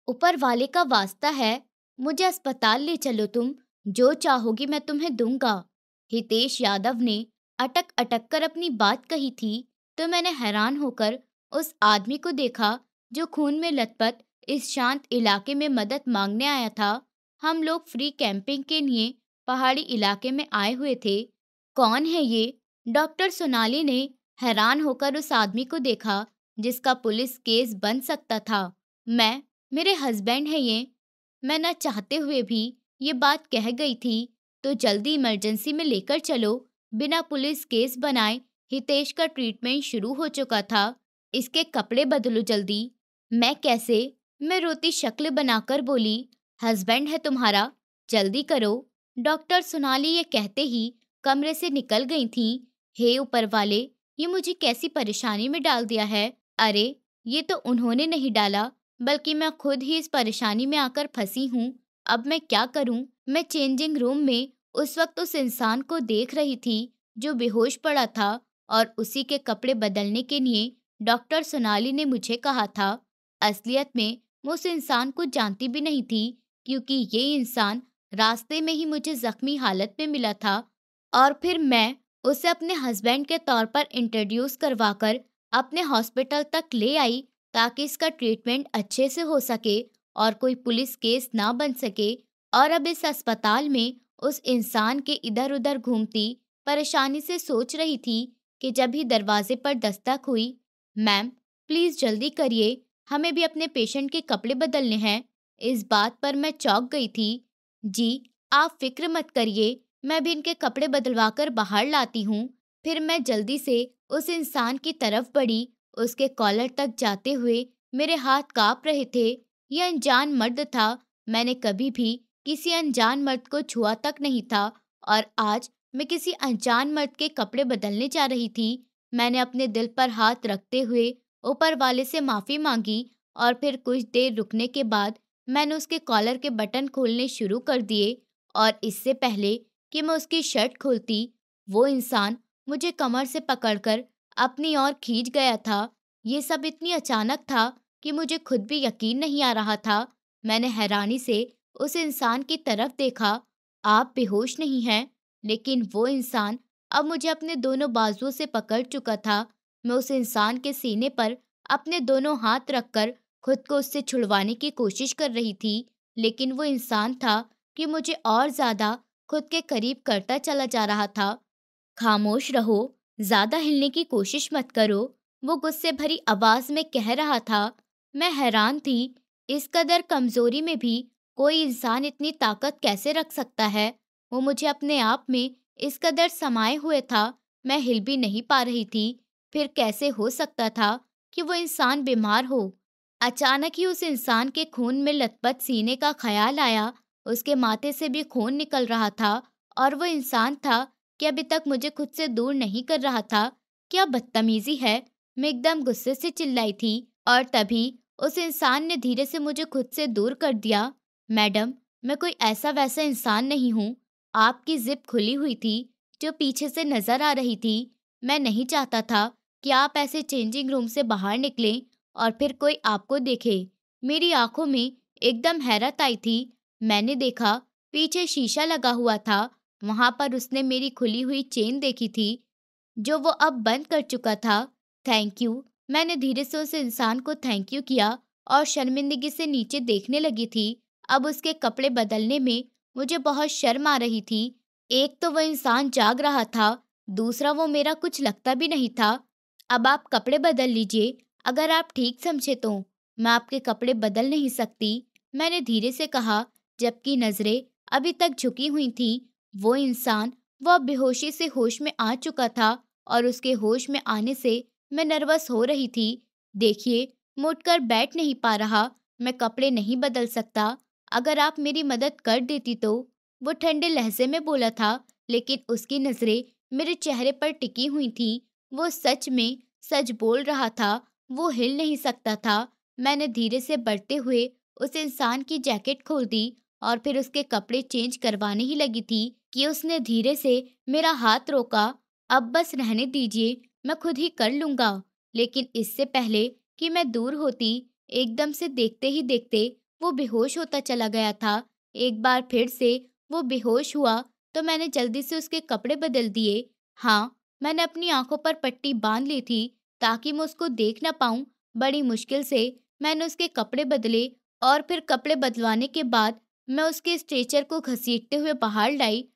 ऊपर वाले का वास्ता है, मुझे अस्पताल ले चलो तुम, जो चाहोगी मैं तुम्हें दूंगा। हितेश यादव ने अटक अटक कर अपनी बात कही थी, तो मैंने हैरान होकर उस आदमी को देखा जो खून में लथपथ इस शांत इलाके में मदद मांगने आया था। हम लोग फ्री कैंपिंग के लिए पहाड़ी इलाके में आए हुए थे। कौन है ये? डॉक्टर सोनाली ने हैरान होकर उस आदमी को देखा जिसका पुलिस केस बन सकता था। मेरे हस्बैंड है ये। मैं न चाहते हुए भी ये बात कह गई थी, तो जल्दी इमरजेंसी में लेकर चलो। बिना पुलिस केस बनाए हितेश का ट्रीटमेंट शुरू हो चुका था। इसके कपड़े बदलो जल्दी। मैं कैसे? मैं रोती शक्ल बनाकर बोली। हस्बैंड है तुम्हारा, जल्दी करो। डॉक्टर सोनाली ये कहते ही कमरे से निकल गई थीं। हे ऊपर वाले, ये मुझे कैसी परेशानी में डाल दिया है। अरे, ये तो उन्होंने नहीं डाला, बल्कि मैं खुद ही इस परेशानी में आकर फंसी हूँ। अब मैं क्या करूँ? मैं चेंजिंग रूम में उस वक्त उस इंसान को देख रही थी जो बेहोश पड़ा था, और उसी के कपड़े बदलने के लिए डॉक्टर सोनाली ने मुझे कहा था। असलियत में मैं उस इंसान को जानती भी नहीं थी, क्योंकि ये इंसान रास्ते में ही मुझे जख्मी हालत में मिला था, और फिर मैं उसे अपने हस्बैंड के तौर पर इंट्रोड्यूस करवाकर अपने हॉस्पिटल तक ले आई, ताकि इसका ट्रीटमेंट अच्छे से हो सके और कोई पुलिस केस ना बन सके। और अब इस अस्पताल में उस इंसान के इधर उधर घूमती परेशानी से सोच रही थी कि जब ही दरवाजे पर दस्तक हुई। मैम, प्लीज जल्दी करिए, हमें भी अपने पेशेंट के कपड़े बदलने हैं। इस बात पर मैं चौंक गई थी। जी, आप फिक्र मत करिए, मैं भी इनके कपड़े बदलवा कर बाहर लाती हूँ। फिर मैं जल्दी से उस इंसान की तरफ बढ़ी। उसके कॉलर तक जाते हुए मेरे हाथ कांप रहे थे। यह अनजान मर्द था। मैंने कभी भी किसी अनजान मर्द को छुआ तक नहीं था, और आज मैं किसी अनजान मर्द के कपड़े बदलने जा रही थी। मैंने अपने दिल पर हाथ रखते हुए ऊपर वाले से माफी मांगी, और फिर कुछ देर रुकने के बाद मैंने उसके कॉलर के बटन खोलने शुरू कर दिए। और इससे पहले कि मैं उसकी शर्ट खोलती, वो इंसान मुझे कमर से पकड़कर अपनी ओर खींच गया था। ये सब इतनी अचानक था कि मुझे खुद भी यकीन नहीं आ रहा था। मैंने हैरानी से उस इंसान की तरफ देखा। आप बेहोश नहीं हैं, लेकिन वो इंसान अब मुझे अपने दोनों बाजुओं से पकड़ चुका था। मैं उस इंसान के सीने पर अपने दोनों हाथ रखकर खुद को उससे छुड़वाने की कोशिश कर रही थी, लेकिन वो इंसान था कि मुझे और ज्यादा खुद के करीब करता चला जा रहा था। खामोश रहो, ज्यादा हिलने की कोशिश मत करो, वो गुस्से भरी आवाज में कह रहा था। मैं हैरान थी, इस कदर कमजोरी में भी कोई इंसान इतनी ताकत कैसे रख सकता है। वो मुझे अपने आप में इस कदर समाये हुए था, मैं हिल भी नहीं पा रही थी। फिर कैसे हो सकता था कि वो इंसान बीमार हो? अचानक ही उस इंसान के खून में लथपथ सीने का ख्याल आया। उसके माथे से भी खून निकल रहा था, और वो इंसान था कि अभी तक मुझे खुद से दूर नहीं कर रहा था। क्या बदतमीजी है! मैं एकदम गुस्से से चिल्लाई थी, और तभी उस इंसान ने धीरे से मुझे खुद से दूर कर दिया। मैडम, मैं कोई ऐसा वैसा इंसान नहीं हूँ। आपकी जिप खुली हुई थी जो पीछे से नजर आ रही थी। मैं नहीं चाहता था कि आप ऐसे चेंजिंग रूम से बाहर निकलें और फिर कोई आपको देखे। मेरी आंखों में एकदम हैरत आई थी। मैंने देखा, पीछे शीशा लगा हुआ था। वहां पर उसने मेरी खुली हुई चेन देखी थी, जो वो अब बंद कर चुका था। Thank you. मैंने धीरे से उस इंसान को थैंक यू किया और शर्मिंदगी से नीचे देखने लगी थी। अब उसके कपड़े बदलने में मुझे बहुत शर्म आ रही थी। एक तो वो इंसान जाग रहा था, दूसरा वो मेरा कुछ लगता भी नहीं था। अब आप कपड़े बदल लीजिए, अगर आप ठीक समझे तो। मैं आपके कपड़े बदल नहीं सकती, मैंने धीरे से कहा, जबकि नजरें अभी तक झुकी हुई थी। वो इंसान, वो अब बेहोशी से होश में आ चुका था, और उसके होश में आने से मैं नर्वस हो रही थी। देखिए, मैं उठकर बैठ नहीं पा रहा, मैं कपड़े नहीं बदल सकता। अगर आप मेरी मदद कर देती तो। वो ठंडे लहजे में बोला था, लेकिन उसकी नजरें मेरे चेहरे पर टिकी हुई थी। वो सच में सच बोल रहा था, वो हिल नहीं सकता था। मैंने धीरे से बढ़ते हुए उस इंसान की जैकेट खोल दी, और फिर उसके कपड़े चेंज करवाने ही लगी थी कि उसने धीरे से मेरा हाथ रोका। अब बस रहने दीजिए, मैं खुद ही कर लूंगा। लेकिन इससे पहले कि मैं दूर होती, एकदम से देखते ही देखते वो बेहोश होता चला गया था। एक बार फिर से वो बेहोश हुआ तो मैंने जल्दी से उसके कपड़े बदल दिए। हाँ, मैंने अपनी आंखों पर पट्टी बांध ली थी ताकि मैं उसको देख ना पाऊं। बड़ी मुश्किल से मैंने उसके कपड़े बदले और फिर कपड़े बदलवाने के बाद मैं उसके स्ट्रेचर को घसीटते हुए बाहर लाई।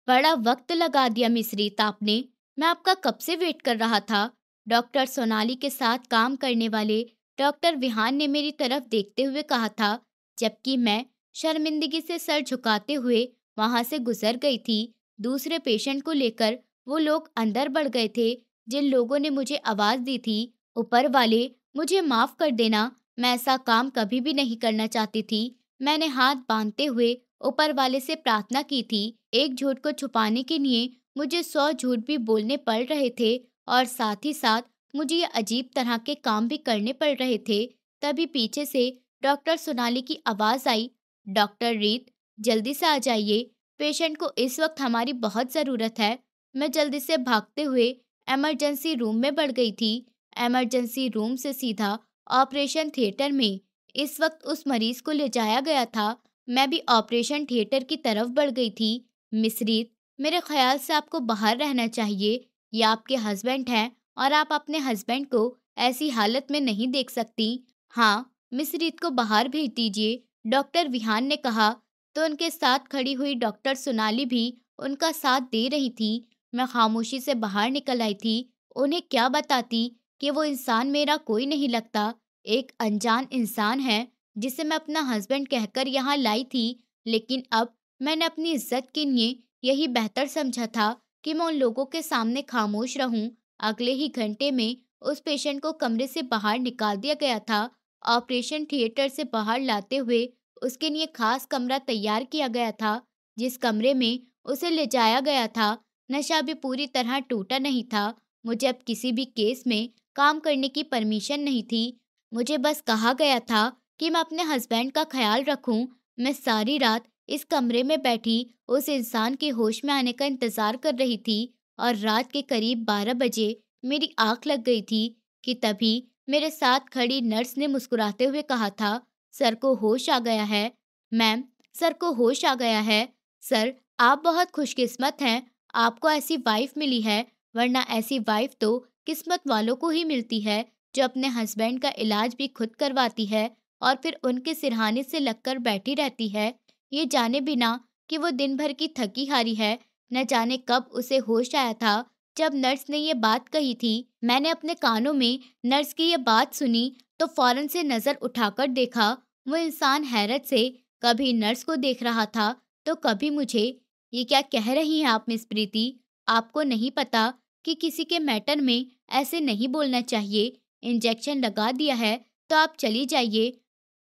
बड़ा वक्त लगा दिया मिसरीत आपने। मैं आपका कब से वेट कर रहा था। डॉक्टर सोनाली के साथ काम करने वाले डॉक्टर विहान ने मेरी तरफ देखते हुए कहा था, जबकि मैं शर्मिंदगी से सर झुकाते हुए वहां से गुजर गई थी। दूसरे पेशेंट को लेकर वो लोग अंदर बढ़ गए थे, जिन लोगों ने मुझे आवाज दी थी। ऊपर वाले, मुझे माफ कर देना, मैं ऐसा काम कभी भी नहीं करना चाहती थी। मैंने हाथ बांधते हुए ऊपर वाले से प्रार्थना की थी। एक झूठ को छुपाने के लिए मुझे 100 झूठ भी बोलने पड़ रहे थे और साथ ही साथ मुझे ये अजीब तरह के काम भी करने पड़ रहे थे। तभी पीछे से डॉक्टर सोनाली की आवाज आई, डॉक्टर रीत, जल्दी से आ जाइए, पेशेंट को इस वक्त हमारी बहुत ज़रूरत है। मैं जल्दी से भागते हुए इमरजेंसी रूम में बढ़ गई थी। इमरजेंसी रूम से सीधा ऑपरेशन थिएटर में इस वक्त उस मरीज को ले जाया गया था। मैं भी ऑपरेशन थिएटर की तरफ बढ़ गई थी। मिसरीत, मेरे ख्याल से आपको बाहर रहना चाहिए। ये आपके हस्बैंड हैं और आप अपने हस्बैंड को ऐसी हालत में नहीं देख सकती। हाँ, मिसरीत को बाहर भेज दीजिए, डॉक्टर विहान ने कहा। तो उनके साथ खड़ी हुई डॉक्टर सोनाली भी उनका साथ दे रही थी। मैं खामोशी से बाहर निकल आई थी। उन्हें क्या बताती कि वो इंसान मेरा कोई नहीं लगता, एक अनजान इंसान है जिसे मैं अपना हस्बैंड कहकर यहाँ लाई थी। लेकिन अब मैंने अपनी इज्जत के लिए यही बेहतर समझा था कि मैं उन लोगों के सामने खामोश रहूं। अगले ही घंटे में उस पेशेंट को कमरे से बाहर निकाल दिया गया था। ऑपरेशन थिएटर से बाहर लाते हुए उसके लिए खास कमरा तैयार किया गया था। जिस कमरे में उसे ले जाया गया था, नशा भी पूरी तरह टूटा नहीं था। मुझे अब किसी भी केस में काम करने की परमिशन नहीं थी। मुझे बस कहा गया था कि मैं अपने हस्बैंड का ख्याल रखूं। मैं सारी रात इस कमरे में बैठी उस इंसान के होश में आने का इंतजार कर रही थी और रात के करीब 12 बजे मेरी आंख लग गई थी कि तभी मेरे साथ खड़ी नर्स ने मुस्कुराते हुए कहा था, सर को होश आ गया है। मैम, सर को होश आ गया है। सर, आप बहुत खुशकिस्मत हैं, आपको ऐसी वाइफ मिली है, वरना ऐसी वाइफ तो किस्मत वालों को ही मिलती है जो अपने हस्बैंड का इलाज भी खुद करवाती है और फिर उनके सिरहाने से लगकर बैठी रहती है, ये जाने बिना कि वो दिन भर की थकी हारी है। न जाने कब उसे होश आया था जब नर्स ने ये बात कही थी। मैंने अपने कानों में नर्स की ये बात सुनी तो फौरन से नजर उठाकर देखा। वो इंसान हैरत से कभी नर्स को देख रहा था तो कभी मुझे। ये क्या कह रही हैं आप मिस प्रीति? आपको नहीं पता कि किसी के मैटर में ऐसे नहीं बोलना चाहिए। इंजेक्शन लगा दिया है तो आप चली जाइए,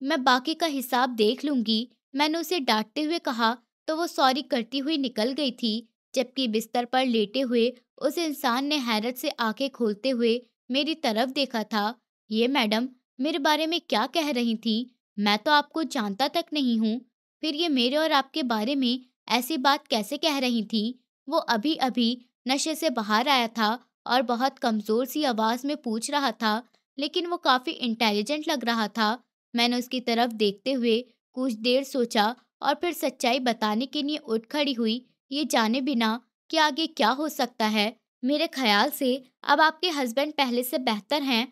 मैं बाकी का हिसाब देख लूंगी। मैंने उसे डांटते हुए कहा तो वो सॉरी करती हुई निकल गई थी। जबकि बिस्तर पर लेटे हुए उस इंसान ने हैरत से आंखें खोलते हुए मेरी तरफ देखा था। ये मैडम मेरे बारे में क्या कह रही थी? मैं तो आपको जानता तक नहीं हूँ, फिर ये मेरे और आपके बारे में ऐसी बात कैसे कह रही थी? वो अभी अभी नशे से बाहर आया था और बहुत कमजोर सी आवाज में पूछ रहा था, लेकिन वो काफी इंटेलिजेंट लग रहा था। मैंने उसकी तरफ देखते हुए कुछ देर सोचा और फिर सच्चाई बताने के लिए उठ खड़ी हुई, ये जाने बिना कि आगे क्या हो सकता है। मेरे ख्याल से अब आपके हस्बैंड पहले से बेहतर हैं।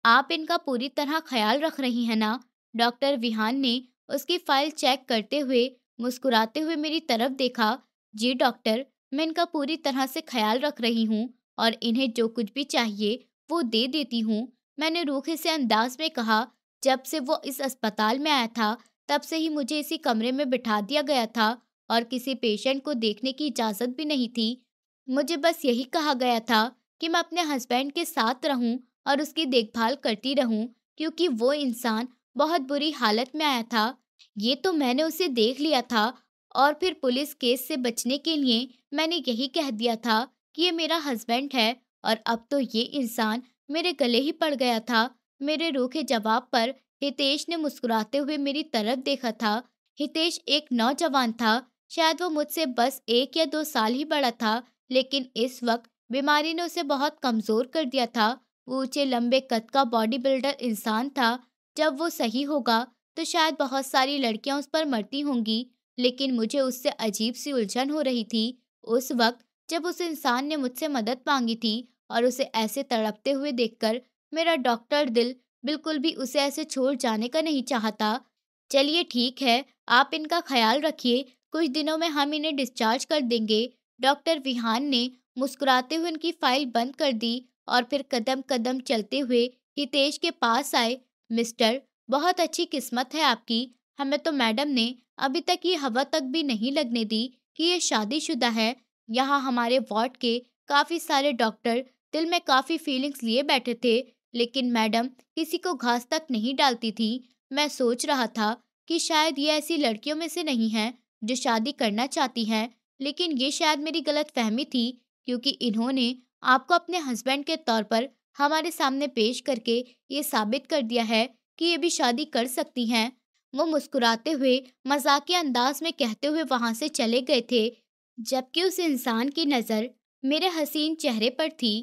आप इनका पूरी तरह ख्याल रख रही हैं ना? डॉक्टर विहान ने उसकी फाइल चेक करते हुए मुस्कुराते हुए मेरी तरफ देखा। जी डॉक्टर, मैं इनका पूरी तरह से ख्याल रख रही हूँ और इन्हें जो कुछ भी चाहिए वो दे देती हूँ, मैंने रूखे से अंदाज में कहा। जब से वो इस अस्पताल में आया था तब से ही मुझे इसी कमरे में बिठा दिया गया था और किसी पेशेंट को देखने की इजाज़त भी नहीं थी। मुझे बस यही कहा गया था कि मैं अपने हस्बैंड के साथ रहूं और उसकी देखभाल करती रहूं, क्योंकि वो इंसान बहुत बुरी हालत में आया था। ये तो मैंने उसे देख लिया था और फिर पुलिस केस से बचने के लिए मैंने यही कह दिया था कि ये मेरा हस्बैंड है और अब तो ये इंसान मेरे गले ही पड़ गया था। मेरे रूखे जवाब पर हितेश ने मुस्कुराते हुए मेरी तरफ देखा था। हितेश एक नौजवान था, शायद वो मुझसे बस 1 या 2 साल ही बड़ा था, लेकिन इस वक्त बीमारी ने उसे बहुत कमजोर कर दिया था। वो ऊंचे लंबे कद का बॉडी बिल्डर इंसान था। जब वो सही होगा तो शायद बहुत सारी लड़कियां उस पर मरती होंगी, लेकिन मुझे उससे अजीब सी उलझन हो रही थी। उस वक्त जब उस इंसान ने मुझसे मदद मांगी थी और उसे ऐसे तड़पते हुए देखकर मेरा डॉक्टर दिल बिल्कुल भी उसे ऐसे छोड़ जाने का नहीं चाहता। चलिए ठीक है, आप इनका ख़्याल रखिए, कुछ दिनों में हम इन्हें डिस्चार्ज कर देंगे। डॉक्टर विहान ने मुस्कुराते हुए उनकी फाइल बंद कर दी और फिर कदम-कदम चलते हुए हितेश के पास आए। मिस्टर, बहुत अच्छी किस्मत है आपकी। हमें तो मैडम ने अभी तक ये हवा तक भी नहीं लगने दी कि ये शादीशुदा है। यहाँ हमारे वार्ड के काफ़ी सारे डॉक्टर दिल में काफ़ी फीलिंग्स लिए बैठे थे, लेकिन मैडम किसी को घास तक नहीं डालती थी। मैं सोच रहा था कि शायद ये ऐसी लड़कियों में से नहीं है जो शादी करना चाहती हैं, लेकिन ये शायद मेरी गलतफहमी थी, क्योंकि इन्होंने आपको अपने हस्बैंड के तौर पर हमारे सामने पेश करके ये साबित कर दिया है कि ये भी शादी कर सकती हैं। वो मुस्कुराते हुए मजाकिया अंदाज में कहते हुए वहां से चले गए थे, जबकि उस इंसान की नज़र मेरे हसीन चेहरे पर थी।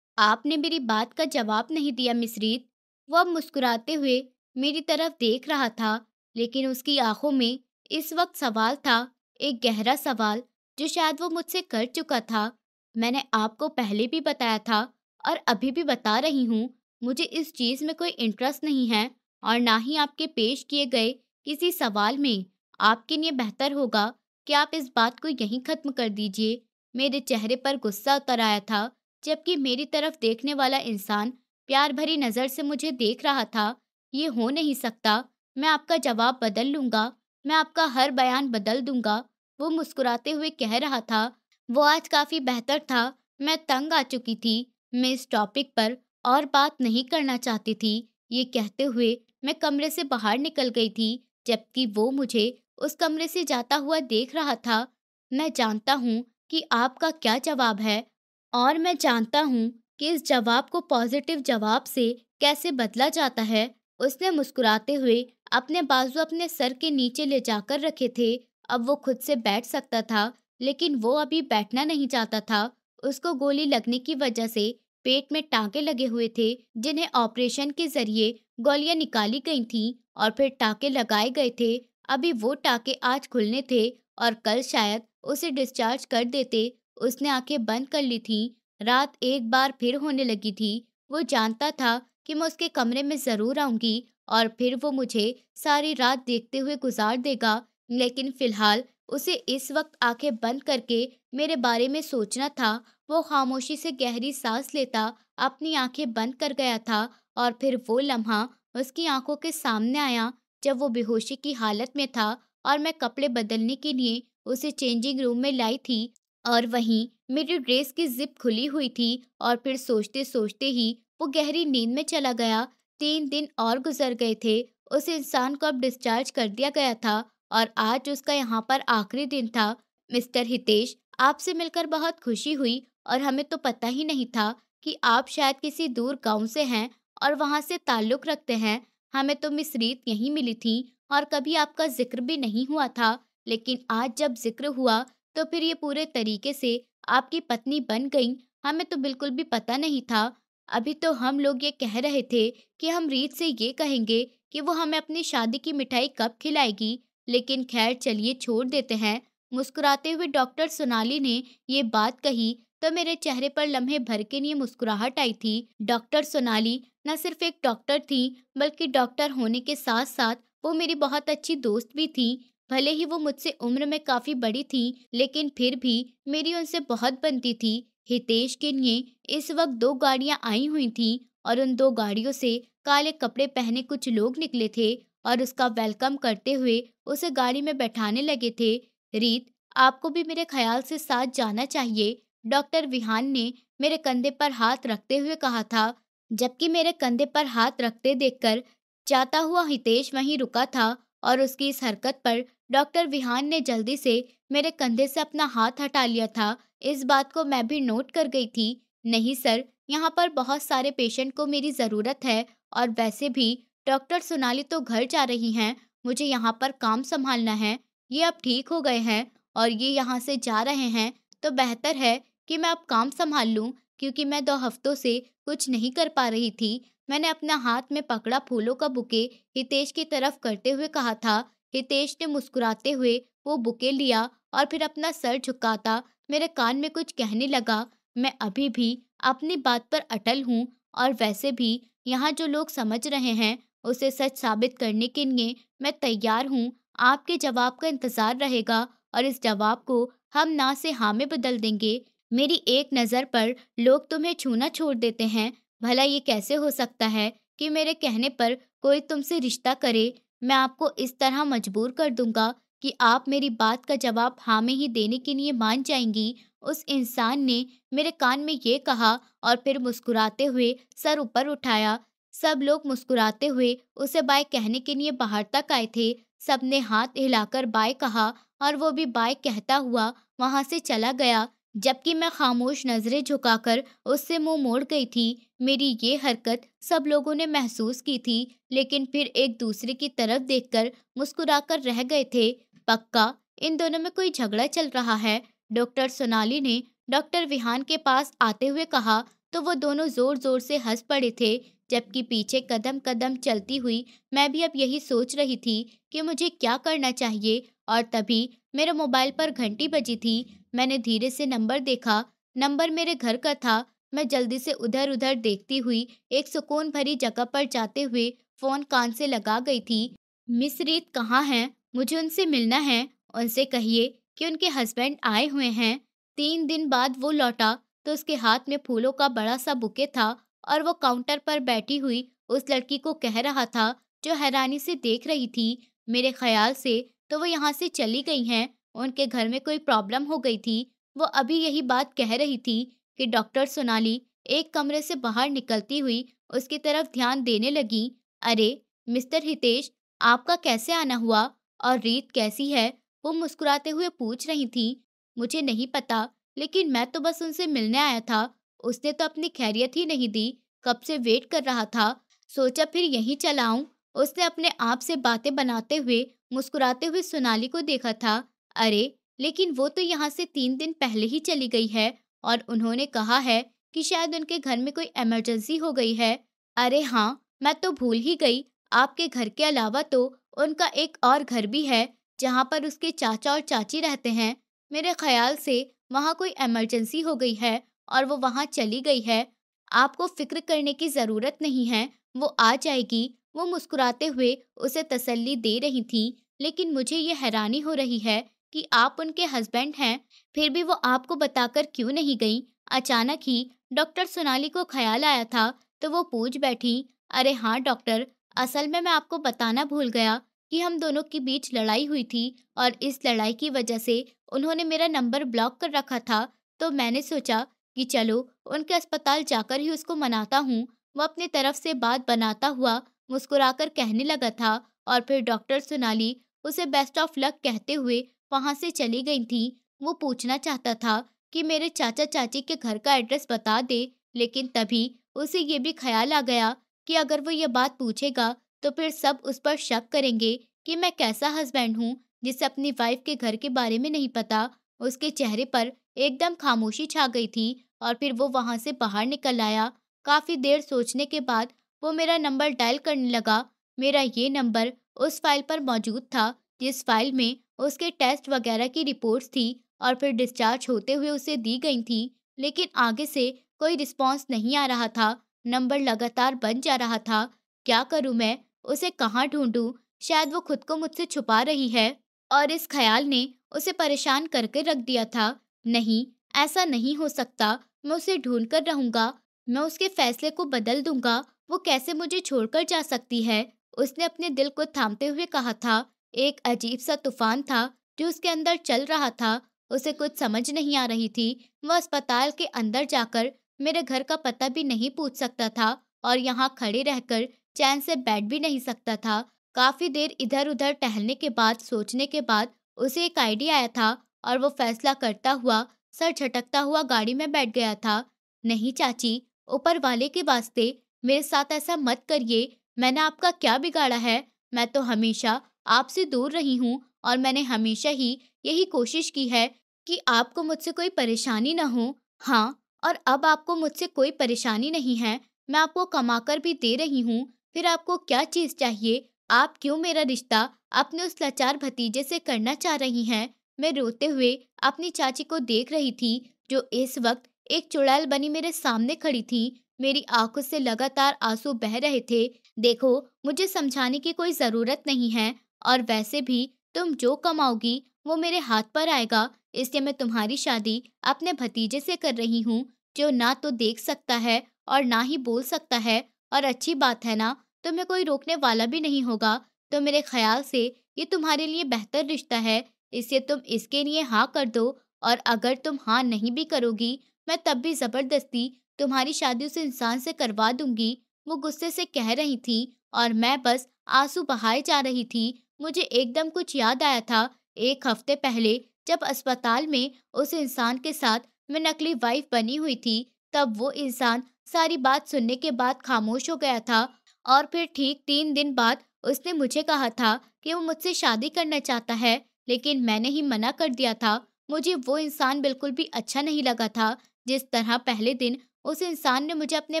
आपने मेरी बात का जवाब नहीं दिया मिसरीत। वो अब मुस्कुराते हुए मेरी तरफ देख रहा था, लेकिन उसकी आंखों में इस वक्त सवाल था, एक गहरा सवाल जो शायद वो मुझसे कर चुका था। मैंने आपको पहले भी बताया था और अभी भी बता रही हूँ, मुझे इस चीज़ में कोई इंटरेस्ट नहीं है और ना ही आपके पेश किए गए किसी सवाल में। आपके लिए बेहतर होगा कि आप इस बात को यहीं ख़त्म कर दीजिए। मेरे चेहरे पर गुस्सा उतर आया था, जबकि मेरी तरफ देखने वाला इंसान प्यार भरी नज़र से मुझे देख रहा था। ये हो नहीं सकता, मैं आपका जवाब बदल लूँगा, मैं आपका हर बयान बदल दूँगा, वो मुस्कुराते हुए कह रहा था। वो आज काफ़ी बेहतर था, मैं तंग आ चुकी थी, मैं इस टॉपिक पर और बात नहीं करना चाहती थी। ये कहते हुए मैं कमरे से बाहर निकल गई थी, जबकि वो मुझे उस कमरे से जाता हुआ देख रहा था। मैं जानता हूँ कि आपका क्या जवाब है और मैं जानता हूँ कि इस जवाब को पॉजिटिव जवाब से कैसे बदला जाता है। उसने मुस्कुराते हुए अपने बाजू अपने सर के नीचे ले जाकर रखे थे। अब वो खुद से बैठ सकता था, लेकिन वो अभी बैठना नहीं चाहता था। उसको गोली लगने की वजह से पेट में टाँके लगे हुए थे, जिन्हें ऑपरेशन के ज़रिए गोलियाँ निकाली गई थीं और फिर टाँके लगाए गए थे। अभी वो टाँके आज खुलने थे और कल शायद उसे डिस्चार्ज कर देते। उसने आंखें बंद कर ली थीं। रात एक बार फिर होने लगी थी। वो जानता था कि मैं उसके कमरे में ज़रूर आऊँगी और फिर वो मुझे सारी रात देखते हुए गुजार देगा, लेकिन फ़िलहाल उसे इस वक्त आंखें बंद करके मेरे बारे में सोचना था। वो खामोशी से गहरी सांस लेता अपनी आंखें बंद कर गया था और फिर वो लम्हा उसकी आंखों के सामने आया जब वो बेहोशी की हालत में था और मैं कपड़े बदलने के लिए उसे चेंजिंग रूम में लाई थी और वहीं मेरी ड्रेस की जिप खुली हुई थी और फिर सोचते-सोचते ही वो गहरी नींद में चला गया। 3 दिन और गुज़र गए थे। उस इंसान को अब डिस्चार्ज कर दिया गया था और आज उसका यहाँ पर आखिरी दिन था। मिस्टर हितेश, आपसे मिलकर बहुत खुशी हुई और हमें तो पता ही नहीं था कि आप शायद किसी दूर गाँव से हैं और वहाँ से ताल्लुक़ रखते हैं। हमें तो मिस रीत यहीं मिली थी और कभी आपका ज़िक्र भी नहीं हुआ था, लेकिन आज जब ज़िक्र हुआ तो फिर ये पूरे तरीके से आपकी पत्नी बन गईं, हमें तो बिल्कुल भी पता नहीं था। अभी तो हम लोग ये कह रहे थे कि हम रीत से ये कहेंगे कि वो हमें अपनी शादी की मिठाई कब खिलाएगी, लेकिन खैर चलिए छोड़ देते हैं। मुस्कुराते हुए डॉक्टर सोनाली ने ये बात कही तो मेरे चेहरे पर लम्हे भर के लिए मुस्कुराहट आई थी। डॉक्टर सोनाली न सिर्फ एक डॉक्टर थी, बल्कि डॉक्टर होने के साथ-साथ वो मेरी बहुत अच्छी दोस्त भी थी। भले ही वो मुझसे उम्र में काफ़ी बड़ी थीं, लेकिन फिर भी मेरी उनसे बहुत बनती थी। हितेश के लिए इस वक्त 2 गाड़ियाँ आई हुई थीं और उन 2 गाड़ियों से काले कपड़े पहने कुछ लोग निकले थे और उसका वेलकम करते हुए उसे गाड़ी में बैठाने लगे थे। रीत, आपको भी मेरे ख्याल से साथ जाना चाहिए, डॉक्टर विहान ने मेरे कंधे पर हाथ रखते हुए कहा था, जबकि मेरे कंधे पर हाथ रखते देखकर जाता हुआ हितेश वहीं रुका था और उसकी इस हरकत पर डॉक्टर विहान ने जल्दी से मेरे कंधे से अपना हाथ हटा लिया था। इस बात को मैं भी नोट कर गई थी। नहीं सर, यहाँ पर बहुत सारे पेशेंट को मेरी ज़रूरत है और वैसे भी डॉक्टर सोनाली तो घर जा रही हैं, मुझे यहाँ पर काम संभालना है। ये अब ठीक हो गए हैं और ये यहाँ से जा रहे हैं, तो बेहतर है कि मैं अब काम संभाल लूँ, क्योंकि मैं 2 हफ्तों से कुछ नहीं कर पा रही थी। मैंने अपना हाथ में पकड़ा फूलों का बुके हितेश की तरफ करते हुए कहा था। हितेश ने मुस्कुराते हुए वो बुके लिया और फिर अपना सर झुकाता मेरे कान में कुछ कहने लगा। मैं अभी भी अपनी बात पर अटल हूँ और वैसे भी यहाँ जो लोग समझ रहे हैं उसे सच साबित करने के लिए मैं तैयार हूँ। आपके जवाब का इंतजार रहेगा और इस जवाब को हम ना से हाँ में बदल देंगे। मेरी एक नज़र पर लोग तुम्हें छूना छोड़ देते हैं। भला ये कैसे हो सकता है कि मेरे कहने पर कोई तुमसे रिश्ता करे? मैं आपको इस तरह मजबूर कर दूंगा कि आप मेरी बात का जवाब हाँ में ही देने के लिए मान जाएंगी। उस इंसान ने मेरे कान में ये कहा और फिर मुस्कुराते हुए सर ऊपर उठाया। सब लोग मुस्कुराते हुए उसे बाय कहने के लिए बाहर तक आए थे। सबने हाथ हिलाकर बाय कहा और वो भी बाय कहता हुआ वहां से चला गया, जबकि मैं खामोश नजरें झुकाकर उससे मुंह मोड़ गई थी। मेरी ये हरकत सब लोगों ने महसूस की थी, लेकिन फिर एक दूसरे की तरफ देखकर मुस्कुराकर रह गए थे। पक्का इन दोनों में कोई झगड़ा चल रहा है, डॉक्टर सोनाली ने डॉक्टर विहान के पास आते हुए कहा। तो वो दोनों जोर जोर से हंस पड़े थे, जबकि पीछे कदम कदम चलती हुई मैं भी अब यही सोच रही थी कि मुझे क्या करना चाहिए। और तभी मेरे मोबाइल पर घंटी बजी थी। मैंने धीरे से नंबर देखा। नंबर मेरे घर का था। मैं जल्दी से उधर उधर देखती हुई एक सुकून भरी जगह पर जाते हुए फोन कान से लगा गई थी। मिस रीत कहाँ हैं? मुझे उनसे मिलना है। उनसे कहिए कि उनके हस्बैंड आए हुए हैं। 3 दिन बाद वो लौटा तो उसके हाथ में फूलों का बड़ा सा बुके था और वो काउंटर पर बैठी हुई उस लड़की को कह रहा था जो हैरानी से देख रही थी। मेरे ख्याल से तो वो यहाँ से चली गई हैं। उनके घर में कोई प्रॉब्लम हो गई थी। वो अभी यही बात कह रही थी कि डॉक्टर सोनाली एक कमरे से बाहर निकलती हुई उसकी तरफ ध्यान देने लगी। अरे मिस्टर हितेश, आपका कैसे आना हुआ? और रीत कैसी है? वो मुस्कुराते हुए पूछ रही थी। मुझे नहीं पता, लेकिन मैं तो बस उनसे मिलने आया था। उसने तो अपनी खैरियत ही नहीं दी। कब से वेट कर रहा था, सोचा फिर यहीं चला आऊं। उसने अपने आप से बातें बनाते हुए मुस्कुराते हुए सोनाली को देखा था। अरे लेकिन वो तो यहाँ से 3 दिन पहले ही चली गई है और उन्होंने कहा है कि शायद उनके घर में कोई इमरजेंसी हो गई है। अरे हाँ, मैं तो भूल ही गई। आपके घर के अलावा तो उनका एक और घर भी है जहाँ पर उसके चाचा और चाची रहते हैं। मेरे ख्याल से वहाँ कोई इमरजेंसी हो गई है और वो वहाँ चली गई है। आपको फिक्र करने की ज़रूरत नहीं है, वो आ जाएगी। वो मुस्कुराते हुए उसे तसल्ली दे रही थी। लेकिन मुझे ये हैरानी हो रही है कि आप उनके हस्बैंड हैं, फिर भी वो आपको बताकर क्यों नहीं गई? अचानक ही डॉक्टर सोनाली को ख्याल आया था, तो वो पूछ बैठी। अरे हाँ डॉक्टर, असल में मैं आपको बताना भूल गया कि हम दोनों के बीच लड़ाई हुई थी और इस लड़ाई की वजह से उन्होंने मेरा नंबर ब्लॉक कर रखा था। तो मैंने सोचा कि चलो उनके अस्पताल जाकर ही उसको मनाता हूँ। वो अपनी तरफ से बात बनाता हुआ मुस्कुराकर कहने लगा था और फिर डॉक्टर सोनाली उसे बेस्ट ऑफ लक कहते हुए वहां से चली गई थी। वो पूछना चाहता था कि मेरे चाचा चाची के घर का एड्रेस बता दे, लेकिन तभी उसे ये भी ख्याल आ गया कि अगर वो ये बात पूछेगा तो फिर सब उस पर शक करेंगे कि मैं कैसा हस्बैंड हूँ जिसे अपनी वाइफ के घर के बारे में नहीं पता। उसके चेहरे पर एकदम खामोशी छा गई थी और फिर वो वहां से बाहर निकल आया। काफी देर सोचने के बाद वो मेरा नंबर डायल करने लगा। मेरा ये नंबर उस फाइल पर मौजूद था जिस फाइल में उसके टेस्ट वगैरह की रिपोर्ट्स थी और फिर डिस्चार्ज होते हुए उसे दी गई थी। लेकिन आगे से कोई रिस्पॉन्स नहीं आ रहा था। नंबर लगातार बन जा रहा था। क्या करूं मैं? उसे कहाँ ढूंढूं? शायद वो खुद को मुझसे छुपा रही है और इस ख्याल ने उसे परेशान करके रख दिया था। नहीं, ऐसा नहीं हो सकता। मैं उसे ढूंढ कर रहूंगा। मैं उसके फैसले को बदल दूंगा। वो कैसे मुझे छोड़कर जा सकती है? उसने अपने दिल को थामते हुए कहा था। एक अजीब सा तूफान था जो उसके अंदर चल रहा था। उसे कुछ समझ नहीं आ रही थी। वह अस्पताल के अंदर जाकर मेरे घर का पता भी नहीं पूछ सकता था और यहाँ खड़े रहकर चैन से बैठ भी नहीं सकता था। काफी देर इधर उधर टहलने के बाद, सोचने के बाद उसे एक आइडिया आया था और वो फैसला करता हुआ सर झटकता हुआ गाड़ी में बैठ गया था। नहीं चाची, ऊपर वाले के वास्ते मेरे साथ ऐसा मत करिए। मैंने आपका क्या बिगाड़ा है? मैं तो हमेशा आपसे दूर रही हूँ और मैंने हमेशा ही यही कोशिश की है कि आपको मुझसे कोई परेशानी ना हो। हाँ, और अब आपको मुझसे कोई परेशानी नहीं है। मैं आपको कमाकर भी दे रही हूँ, फिर आपको क्या चीज़ चाहिए? आप क्यों मेरा रिश्ता अपने उस लाचार भतीजे से करना चाह रही हैं? मैं रोते हुए अपनी चाची को देख रही थी, जो इस वक्त एक चुड़ैल बनी मेरे सामने खड़ी थी। मेरी आंखों से लगातार आंसू बह रहे थे। देखो, मुझे समझाने की कोई ज़रूरत नहीं है, और वैसे भी तुम जो कमाओगी वो मेरे हाथ पर आएगा, इसलिए मैं तुम्हारी शादी अपने भतीजे से कर रही हूँ, जो ना तो देख सकता है और ना ही बोल सकता है। और अच्छी बात है ना, तुम्हें कोई रोकने वाला भी नहीं होगा। तो मेरे ख्याल से ये तुम्हारे लिए बेहतर रिश्ता है, इसलिए तुम इसके लिए हाँ कर दो। और अगर तुम हाँ नहीं भी करोगी, मैं तब भी ज़बरदस्ती तुम्हारी शादी उस इंसान से करवा दूंगी। वो गुस्से से कह रही थी, और मैं बस आंसू बहाए जा रही थी। मुझे एकदम कुछ याद आया था। एक हफ्ते पहले जब अस्पताल में उस इंसान के साथ मैं नकली वाइफ बनी हुई थी, तब वो इंसान सारी बात सुनने के बाद खामोश हो गया था। और फिर ठीक 3 दिन बाद उसने मुझे कहा था कि वो मुझसे शादी करना चाहता है, लेकिन मैंने ही मना कर दिया था। मुझे वो इंसान बिल्कुल भी अच्छा नहीं लगा था। जिस तरह पहले दिन उस इंसान ने मुझे अपने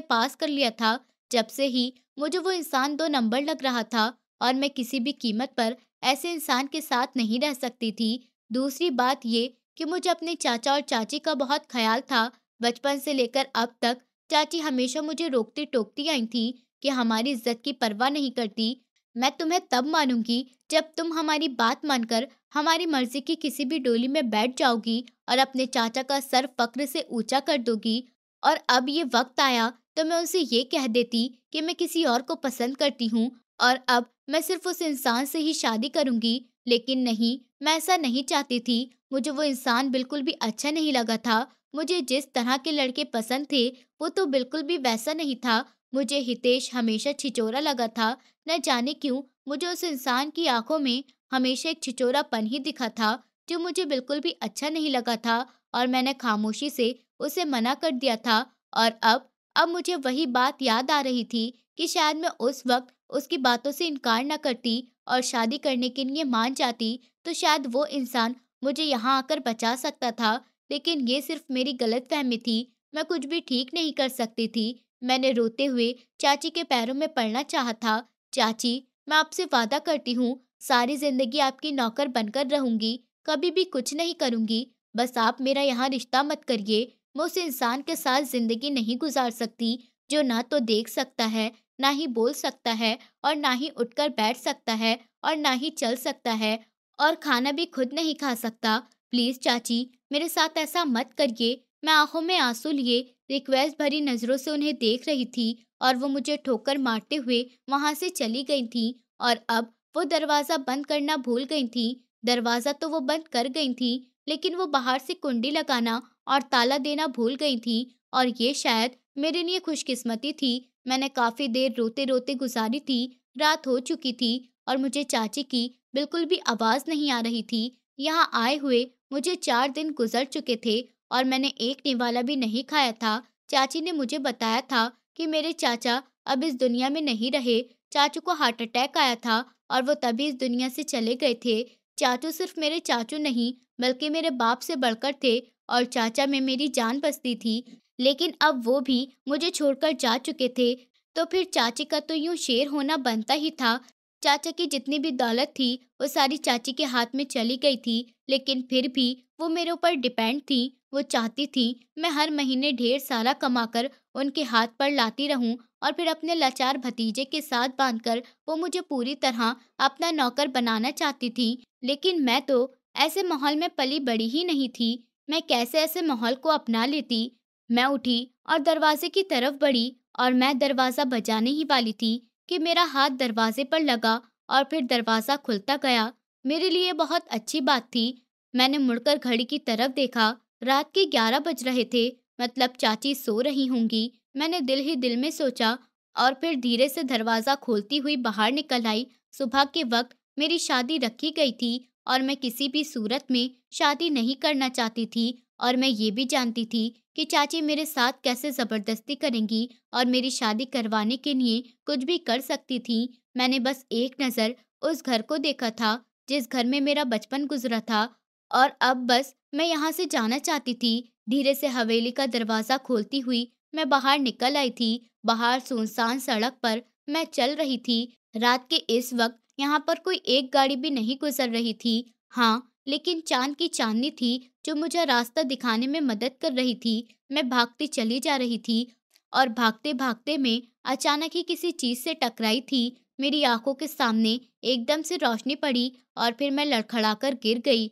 पास कर लिया था, जब से ही मुझे वो इंसान 2 नंबर लग रहा था, और मैं किसी भी कीमत पर ऐसे इंसान के साथ नहीं रह सकती थी। दूसरी बात ये कि मुझे अपने चाचा और चाची का बहुत ख्याल था। बचपन से लेकर अब तक चाची हमेशा मुझे रोकती टोकती आई थी कि हमारी इज्जत की परवाह नहीं करती। मैं तुम्हें तब मानूंगी जब तुम हमारी बात मानकर हमारी मर्जी की किसी भी डोली में बैठ जाओगी और अपने चाचा का सर फक्र से ऊंचा कर दोगी। और अब ये वक्त आया तो मैं उनसे ये कह देती कि मैं किसी और को पसंद करती हूँ, और अब मैं सिर्फ उस इंसान से ही शादी करूंगी। लेकिन नहीं, मैं ऐसा नहीं चाहती थी। मुझे वो इंसान बिल्कुल भी अच्छा नहीं लगा था। मुझे जिस तरह के लड़के पसंद थे, वो तो बिल्कुल भी वैसा नहीं था। मुझे हितेश हमेशा छिचोरा लगा था। न जाने क्यों मुझे उस इंसान की आंखों में हमेशा एक छिचोरापन ही दिखा था, जो मुझे बिल्कुल भी अच्छा नहीं लगा था। और मैंने खामोशी से उसे मना कर दिया था। और अब मुझे वही बात याद आ रही थी कि शायद मैं उस वक्त उसकी बातों से इनकार न करती और शादी करने के लिए मान जाती, तो शायद वो इंसान मुझे यहाँ आकर बचा सकता था। लेकिन ये सिर्फ मेरी गलतफहमी थी। मैं कुछ भी ठीक नहीं कर सकती थी। मैंने रोते हुए चाची के पैरों में पड़ना चाहा था। चाची, मैं आपसे वादा करती हूँ, सारी जिंदगी आपकी नौकर बनकर रहूंगी, कभी भी कुछ नहीं करूंगी। बस आप मेरा यहाँ रिश्ता मत करिए। मैं उस इंसान के साथ जिंदगी नहीं गुजार सकती, जो ना तो देख सकता है, ना ही बोल सकता है, और ना ही उठकर बैठ सकता है, और ना ही चल सकता है, और खाना भी खुद नहीं खा सकता। प्लीज चाची, मेरे साथ ऐसा मत करिए। मैं आंखों में आंसू लिए रिक्वेस्ट भरी नजरों से उन्हें देख रही थी, और वो मुझे ठोकर मारते हुए वहां से चली गई थी। और अब वो दरवाजा बंद करना भूल गई थी। दरवाजा तो वो बंद कर गई थी, लेकिन वो बाहर से कुंडी लगाना और ताला देना भूल गई थी। और ये शायद मेरे लिए खुशकिस्मती थी। मैंने काफी देर रोते रोते गुजारी थी। रात हो चुकी थी, और मुझे चाची की बिल्कुल भी आवाज नहीं आ रही थी। यहाँ आए हुए मुझे 4 दिन गुजर चुके थे, और मैंने एक निवाला भी नहीं खाया था। चाची ने मुझे बताया था कि मेरे चाचा अब इस दुनिया में नहीं रहे। चाचू को हार्ट अटैक आया था, और वो तभी इस दुनिया से चले गए थे। चाचू सिर्फ मेरे चाचू नहीं, बल्कि मेरे बाप से बढ़कर थे, और चाचा में मेरी जान बसती थी। लेकिन अब वो भी मुझे छोड़कर जा चुके थे, तो फिर चाची का तो यूं शेर होना बनता ही था। चाचा की जितनी भी दौलत थी, वो सारी चाची के हाथ में चली गई थी, लेकिन फिर भी वो मेरे ऊपर डिपेंड थी। वो चाहती थी मैं हर महीने ढेर सारा कमाकर उनके हाथ पर लाती रहूं, और फिर अपने लाचार भतीजे के साथ बांधकर वो मुझे पूरी तरह अपना नौकर बनाना चाहती थी। लेकिन मैं तो ऐसे माहौल में पली बड़ी ही नहीं थी। मैं कैसे ऐसे माहौल को अपना लेती? मैं उठी और दरवाजे की तरफ बढ़ी, और मैं दरवाजा बजाने ही वाली थी कि मेरा हाथ दरवाजे पर लगा, और फिर दरवाजा खुलता गया। मेरे लिए बहुत अच्छी बात थी। मैंने मुड़कर घड़ी की तरफ देखा। रात के 11 बज रहे थे, मतलब चाची सो रही होंगी। मैंने दिल ही दिल में सोचा, और फिर धीरे से दरवाजा खोलती हुई बाहर निकल आई। सुबह के वक्त मेरी शादी रखी गई थी, और मैं किसी भी सूरत में शादी नहीं करना चाहती थी। और मैं ये भी जानती थी कि चाची मेरे साथ कैसे जबरदस्ती करेंगी, और मेरी शादी करवाने के लिए कुछ भी कर सकती थी। मैंने बस एक नज़र उस घर को देखा था, जिस घर में मेरा बचपन गुजरा था, और अब बस मैं यहाँ से जाना चाहती थी। धीरे से हवेली का दरवाजा खोलती हुई मैं बाहर निकल आई थी, बाहर सुनसान सड़क पर मैं चल रही थी। रात के इस वक्त यहाँ पर कोई एक गाड़ी भी नहीं गुजर रही थी। हाँ, लेकिन चांद की चांदनी थी जो मुझे रास्ता दिखाने में मदद कर रही थी। मैं भागती चली जा रही थी और भागते-भागते मैं अचानक ही किसी चीज़ से टकराई थी। मेरी आँखों के सामने एकदम से रोशनी पड़ी और फिर मैं लड़खड़ाकर गिर गई।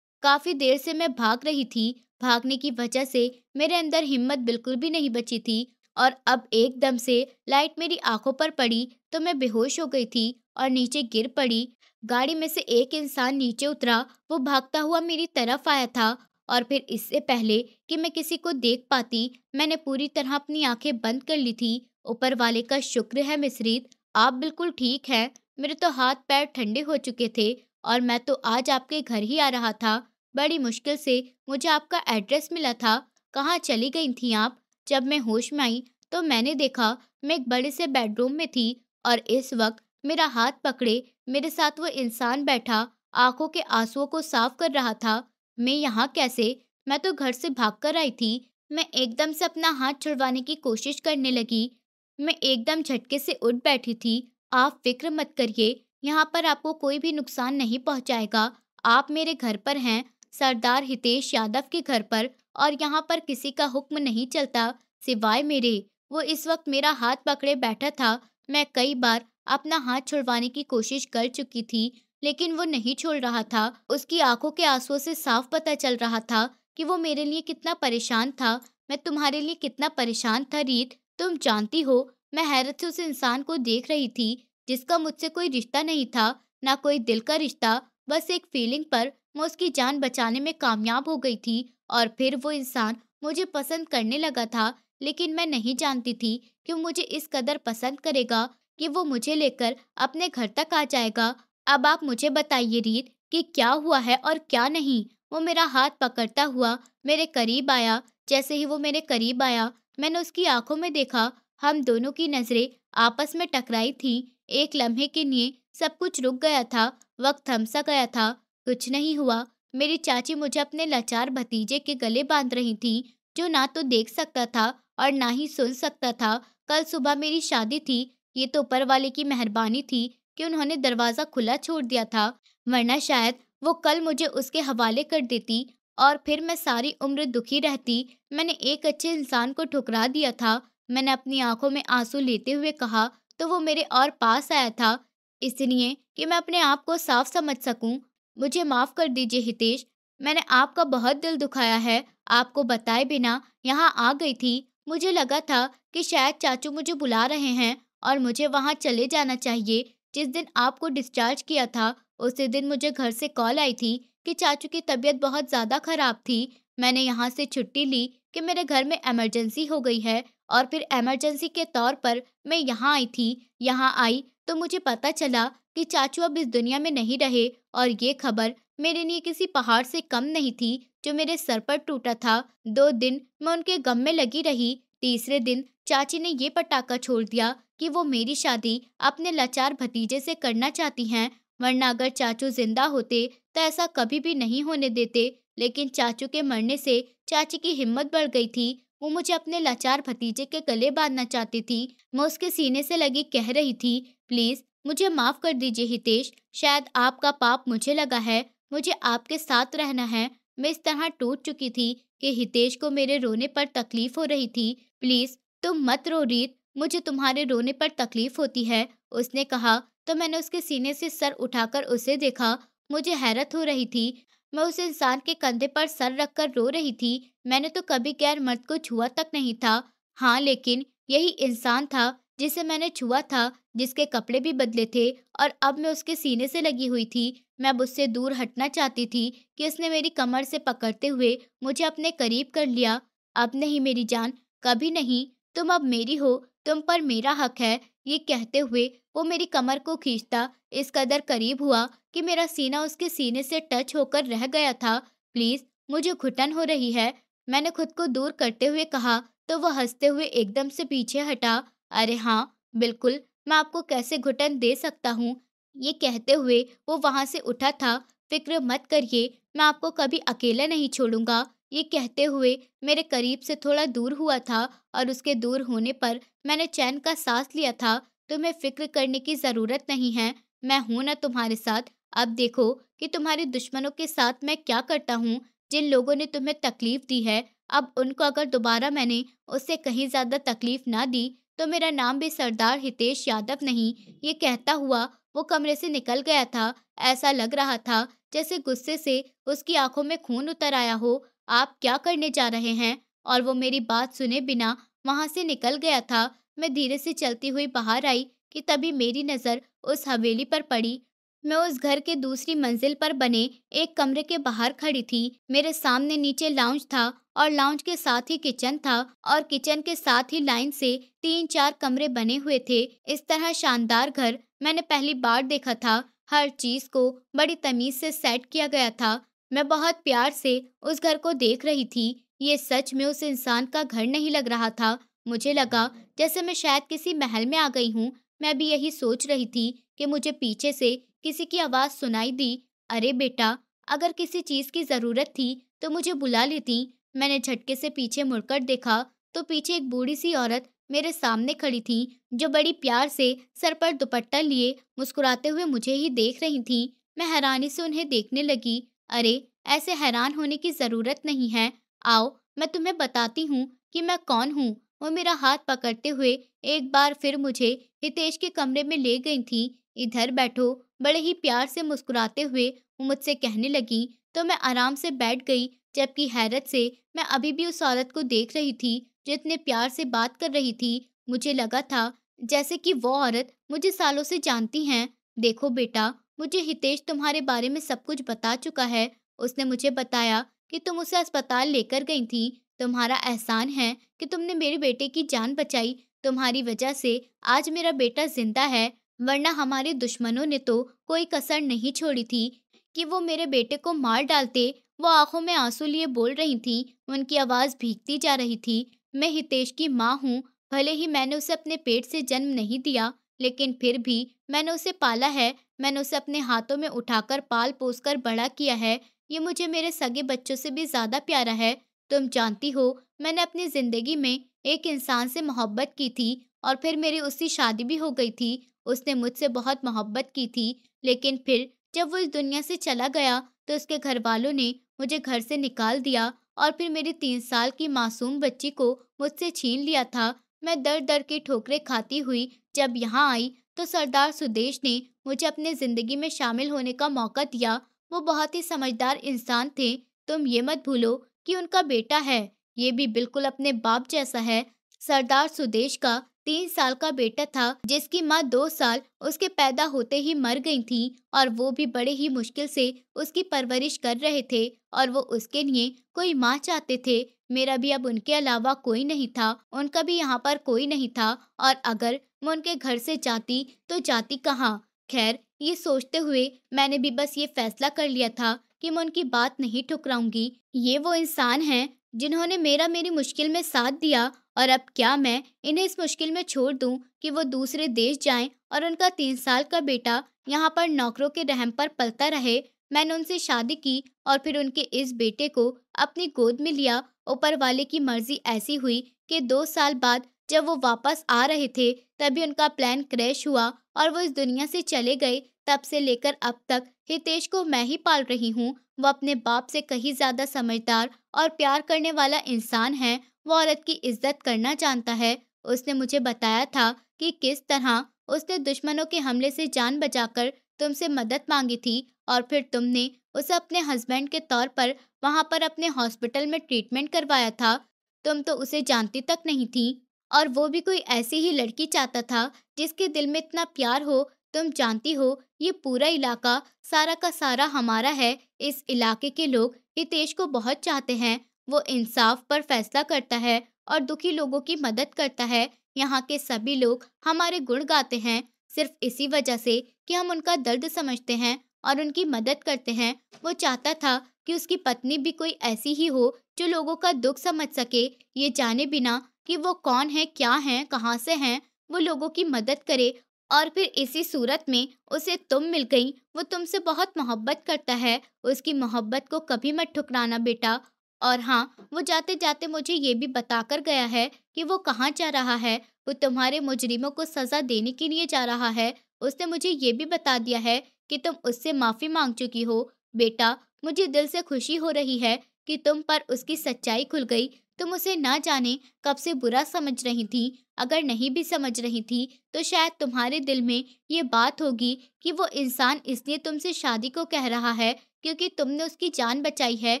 काफ़ी देर से मैं भाग रही थी, भागने की वजह से मेरे अंदर हिम्मत बिल्कुल भी नहीं बची थी और अब एकदम से लाइट मेरी आँखों पर पड़ी तो मैं बेहोश हो गई थी और नीचे गिर पड़ी। गाड़ी में से एक इंसान नीचे उतरा, वो भागता हुआ मेरी तरफ आया था और फिर इससे पहले कि मैं किसी को देख पाती, मैंने पूरी तरह अपनी आँखें बंद कर ली थी। ऊपर वाले का शुक्र है मिसरीत, आप बिल्कुल ठीक हैं। मेरे तो हाथ-पैर ठंडे हो चुके थे और मैं तो आज आपके घर ही आ रहा था। बड़ी मुश्किल से मुझे आपका एड्रेस मिला था। कहाँ चली गई थीं आप? जब मैं होश में आई तो मैंने देखा मैं एक बड़े से बेडरूम में थी और इस वक्त मेरा हाथ पकड़े मेरे साथ वो इंसान बैठा आंखों के आंसुओं को साफ कर रहा था। मैं यहाँ कैसे? मैं तो घर से भागकर आई थी। मैं एकदम से अपना हाथ छुड़वाने की कोशिश करने लगी। मैं एकदम झटके से उठ बैठी थी। आप फिक्र मत करिए, यहाँ पर आपको कोई भी नुकसान नहीं पहुँचाएगा। आप मेरे घर पर हैं, सरदार हितेश यादव के घर पर, और यहाँ पर किसी का हुक्म नहीं चलता सिवाय मेरे। वो इस वक्त मेरा हाथ पकड़े बैठा था। मैं कई बार अपना हाथ छुड़वाने की कोशिश कर चुकी थी, लेकिन वो नहीं छोड़ रहा था। उसकी आंखों के आंसुओं से साफ पता चल रहा था कि वो मेरे लिए कितना परेशान था। मैं तुम्हारे लिए कितना परेशान था रीत, तुम जानती हो। मैं हैरत से उस इंसान को देख रही थी जिसका मुझसे कोई रिश्ता नहीं था, ना कोई दिल का रिश्ता, बस एक फीलिंग पर मैं उसकी जान बचाने में कामयाब हो गई थी और फिर वो इंसान मुझे पसंद करने लगा था। लेकिन मैं नहीं जानती थी कि वो मुझे इस कदर पसंद करेगा कि वो मुझे लेकर अपने घर तक आ जाएगा। अब आप मुझे बताइए रीत कि क्या हुआ है और क्या नहीं। वो मेरा हाथ पकड़ता हुआ मेरे करीब आया। जैसे ही वो मेरे करीब आया, मैंने उसकी आंखों में देखा। हम दोनों की नजरें आपस में टकराई थी। एक लम्हे के लिए सब कुछ रुक गया था, वक्त थम सा गया था। कुछ नहीं हुआ। मेरी चाची मुझे अपने लाचार भतीजे के गले बांध रही थी, जो ना तो देख सकता था और ना ही सुन सकता था। कल सुबह मेरी शादी थी। ये तो ऊपर वाले की मेहरबानी थी कि उन्होंने दरवाजा खुला छोड़ दिया था, वरना शायद वो कल मुझे उसके हवाले कर देती और फिर मैं सारी उम्र दुखी रहती। मैंने एक अच्छे इंसान को ठुकरा दिया था। मैंने अपनी आंखों में आंसू लेते हुए कहा तो वो मेरे और पास आया था, इसलिए कि मैं अपने आप को साफ समझ सकूं। मुझे माफ कर दीजिए हितेश, मैंने आपका बहुत दिल दुखाया है। आपको बताए बिना यहाँ आ गई थी। मुझे लगा था कि शायद चाचू मुझे बुला रहे हैं और मुझे वहाँ चले जाना चाहिए। जिस दिन आपको डिस्चार्ज किया था, उसी दिन मुझे घर से कॉल आई थी कि चाचू की तबीयत बहुत ज़्यादा खराब थी। मैंने यहाँ से छुट्टी ली कि मेरे घर में इमरजेंसी हो गई है और फिर इमरजेंसी के तौर पर मैं यहाँ आई थी। यहाँ आई तो मुझे पता चला कि चाचू अब इस दुनिया में नहीं रहे और ये खबर मेरे लिए किसी पहाड़ से कम नहीं थी जो मेरे सर पर टूटा था। 2 दिन मैं उनके गम में लगी रही। तीसरे दिन चाची ने ये पटाखा छोड़ दिया कि वो मेरी शादी अपने लाचार भतीजे से करना चाहती हैं, वरना अगर चाचू जिंदा होते तो ऐसा कभी भी नहीं होने देते। लेकिन चाचू के मरने से चाची की हिम्मत बढ़ गई थी। वो मुझे अपने लाचार भतीजे के गले बांधना चाहती थी। मैं उसके सीने से लगी कह रही थी, प्लीज मुझे माफ कर दीजिए हितेश, शायद आपका पाप मुझे लगा है, मुझे आपके साथ रहना है। मैं इस तरह टूट चुकी थी कि हितेश को मेरे रोने पर तकलीफ हो रही थी। प्लीज तुम मत रो रीत, मुझे तुम्हारे रोने पर तकलीफ होती है, उसने कहा। तो मैंने उसके सीने से सर उठाकर उसे देखा। मुझे हैरत हो रही थी। मैं उस इंसान के कंधे पर सर रखकर रो रही थी। मैंने तो कभी गैर मर्द को छुआ तक नहीं था। हाँ, लेकिन यही इंसान था जिसे मैंने छुआ था, जिसके कपड़े भी बदले थे और अब मैं उसके सीने से लगी हुई थी। मैं अब उससे दूर हटना चाहती थी कि उसने मेरी कमर से पकड़ते हुए मुझे अपने करीब कर लिया। अब नहीं मेरी जान, कभी नहीं, तुम अब मेरी हो, तुम पर मेरा हक है। ये कहते हुए वो मेरी कमर को खींचता इस कदर करीब हुआ कि मेरा सीना उसके सीने से टच होकर रह गया था। प्लीज मुझे घुटन हो रही है, मैंने खुद को दूर करते हुए कहा। तो वह हंसते हुए एकदम से पीछे हटा। अरे हाँ, बिल्कुल, मैं आपको कैसे घुटन दे सकता हूँ। ये कहते हुए वो वहां से उठा था। फिक्र मत करिए, मैं आपको कभी अकेला नहीं छोड़ूंगा। ये कहते हुए मेरे करीब से थोड़ा दूर हुआ था और उसके दूर होने पर मैंने चैन का सांस लिया था। तुम्हें फ़िक्र करने की ज़रूरत नहीं है, मैं हूं ना तुम्हारे साथ। अब देखो कि तुम्हारे दुश्मनों के साथ मैं क्या करता हूँ। जिन लोगों ने तुम्हें तकलीफ़ दी है, अब उनको अगर दोबारा मैंने उससे कहीं ज़्यादा तकलीफ़ ना दी, तो मेरा नाम भी सरदार हितेश यादव नहीं। ये कहता हुआ वो कमरे से निकल गया था। ऐसा लग रहा था जैसे गुस्से से उसकी आंखों में खून उतर आया हो। आप क्या करने जा रहे हैं? और वो मेरी बात सुने बिना वहां से निकल गया था। मैं धीरे से चलती हुई बाहर आई कि तभी मेरी नज़र उस हवेली पर पड़ी। मैं उस घर के दूसरी मंजिल पर बने एक कमरे के बाहर खड़ी थी। मेरे सामने नीचे लाउंज था और लाउंज के साथ ही किचन था और किचन के साथ ही लाइन से 3-4 कमरे बने हुए थे। इस तरह शानदार घर मैंने पहली बार देखा था। हर चीज़ को बड़ी तमीज़ से सेट किया गया था। मैं बहुत प्यार से उस घर को देख रही थी। ये सच में उस इंसान का घर नहीं लग रहा था। मुझे लगा जैसे मैं शायद किसी महल में आ गई हूँ। मैं भी यही सोच रही थी कि मुझे पीछे से किसी की आवाज़ सुनाई दी। अरे बेटा, अगर किसी चीज़ की ज़रूरत थी तो मुझे बुला लेती। मैंने झटके से पीछे मुड़कर देखा तो पीछे एक बूढ़ी सी औरत मेरे सामने खड़ी थी, जो बड़ी प्यार से सर पर दुपट्टा लिए मुस्कुराते हुए मुझे ही देख रही थी। मैं हैरानी से उन्हें देखने लगी। अरे, ऐसे हैरान होने की ज़रूरत नहीं है। आओ, मैं तुम्हें बताती हूँ कि मैं कौन हूँ। वो मेरा हाथ पकड़ते हुए एक बार फिर मुझे हितेश के कमरे में ले गई थी। इधर बैठो, बड़े ही प्यार से मुस्कुराते हुए वो मुझसे कहने लगी। तो मैं आराम से बैठ गई, जबकि हैरत से मैं अभी भी उस औरत को देख रही थी जो इतने प्यार से बात कर रही थी। मुझे लगा था जैसे कि वो औरत मुझे सालों से जानती हैं। देखो बेटा, मुझे हितेश तुम्हारे बारे में सब कुछ बता चुका है। उसने मुझे बताया कि तुम उसे अस्पताल लेकर गई थी। तुम्हारा एहसान है कि तुमने मेरे बेटे की जान बचाई। तुम्हारी वजह से आज मेरा बेटा जिंदा है, वरना हमारे दुश्मनों ने तो कोई कसर नहीं छोड़ी थी कि वो मेरे बेटे को मार डालते। वो आंखों में आंसू लिए बोल रही थी, उनकी आवाज़ भीगती जा रही थी। मैं हितेश की माँ हूँ। भले ही मैंने उसे अपने पेट से जन्म नहीं दिया, लेकिन फिर भी मैंने उसे पाला है। मैंने उसे अपने हाथों में उठाकर पाल पोस कर बड़ा किया है। ये मुझे मेरे सगे बच्चों से भी ज़्यादा प्यारा है। तुम जानती हो, मैंने अपनी ज़िंदगी में एक इंसान से मोहब्बत की थी और फिर मेरी उससे शादी भी हो गई थी। उसने मुझसे बहुत मोहब्बत की थी, लेकिन फिर जब वो इस दुनिया से चला गया तो उसके घरवालों ने मुझे घर से निकाल दिया और फिर मेरी 3 साल की मासूम बच्ची को मुझसे छीन लिया था। मैं दर-दर की ठोकरें खाती हुई जब यहाँ आई तो सरदार सुदेश ने मुझे अपनी ज़िंदगी में शामिल होने का मौका दिया। वो बहुत ही समझदार इंसान थे। तुम ये मत भूलो कि उनका बेटा है, ये भी बिल्कुल अपने बाप जैसा है। सरदार सुदेश का 3 साल का बेटा था, जिसकी माँ 2 साल उसके पैदा होते ही मर गई थी और वो भी बड़े ही मुश्किल से उसकी परवरिश कर रहे थे और वो उसके लिए कोई माँ चाहते थे। मेरा भी अब उनके अलावा कोई नहीं था, उनका भी यहाँ पर कोई नहीं था और अगर मैं उनके घर से जाती तो जाती कहाँ? खैर, ये सोचते हुए मैंने भी बस ये फैसला कर लिया था कि मैं उनकी बात नहीं ठुकराऊंगी। ये वो इंसान हैं जिन्होंने मेरी मुश्किल में साथ दिया और अब क्या मैं इन्हें इस मुश्किल में छोड़ दूं कि वो दूसरे देश जाएं और उनका 3 साल का बेटा यहाँ पर नौकरों के रहम पर पलता रहे। मैंने उनसे शादी की और फिर उनके इस बेटे को अपनी गोद में लिया। ऊपर वाले की मर्जी ऐसी हुई कि 2 साल बाद जब वो वापस आ रहे थे, तभी उनका प्लान क्रैश हुआ और वो इस दुनिया से चले गए। तब से लेकर अब तक हितेश को मैं ही पाल रही हूँ। वो अपने बाप से कहीं ज्यादा समझदार और प्यार करने वाला इंसान है। वो औरत की इज्जत करना जानता है। उसने मुझे बताया था कि किस तरह उसने दुश्मनों के हमले से जान बचाकर तुमसे मदद मांगी थी और फिर तुमने उसे अपने हस्बैंड के तौर पर वहां पर अपने हॉस्पिटल में ट्रीटमेंट करवाया था। तुम तो उसे जानती तक नहीं थी और वो भी कोई ऐसी ही लड़की चाहता था जिसके दिल में इतना प्यार हो। तुम जानती हो, ये पूरा इलाका सारा का सारा हमारा है। इस इलाके के लोग हितेश को बहुत चाहते हैं। वो इंसाफ पर फैसला करता है और दुखी लोगों की मदद करता है। यहाँ के सभी लोग हमारे गुण गाते हैं, सिर्फ इसी वजह से कि हम उनका दर्द समझते हैं और उनकी मदद करते हैं। वो चाहता था कि उसकी पत्नी भी कोई ऐसी ही हो जो लोगों का दुख समझ सके, ये जाने बिना कि वो कौन है, क्या है, कहाँ से हैं, वो लोगों की मदद करे। और फिर इसी सूरत में उसे तुम मिल गई। वो तुमसे बहुत मोहब्बत करता है। उसकी मोहब्बत को कभी मत ठुकराना बेटा। और हाँ, वो जाते-जाते मुझे ये भी बताकर गया है कि वो कहाँ जा रहा है। वो तुम्हारे मुजरिमों को सज़ा देने के लिए जा रहा है। उसने मुझे ये भी बता दिया है कि तुम उससे माफ़ी माँग चुकी हो। बेटा, मुझे दिल से खुशी हो रही है कि तुम पर उसकी सच्चाई खुल गई। तुम उसे ना जाने कब से बुरा समझ रही थी। अगर नहीं भी समझ रही थी, तो शायद तुम्हारे दिल में ये बात होगी कि वो इंसान इसलिए तुमसे शादी को कह रहा है क्योंकि तुमने उसकी जान बचाई है।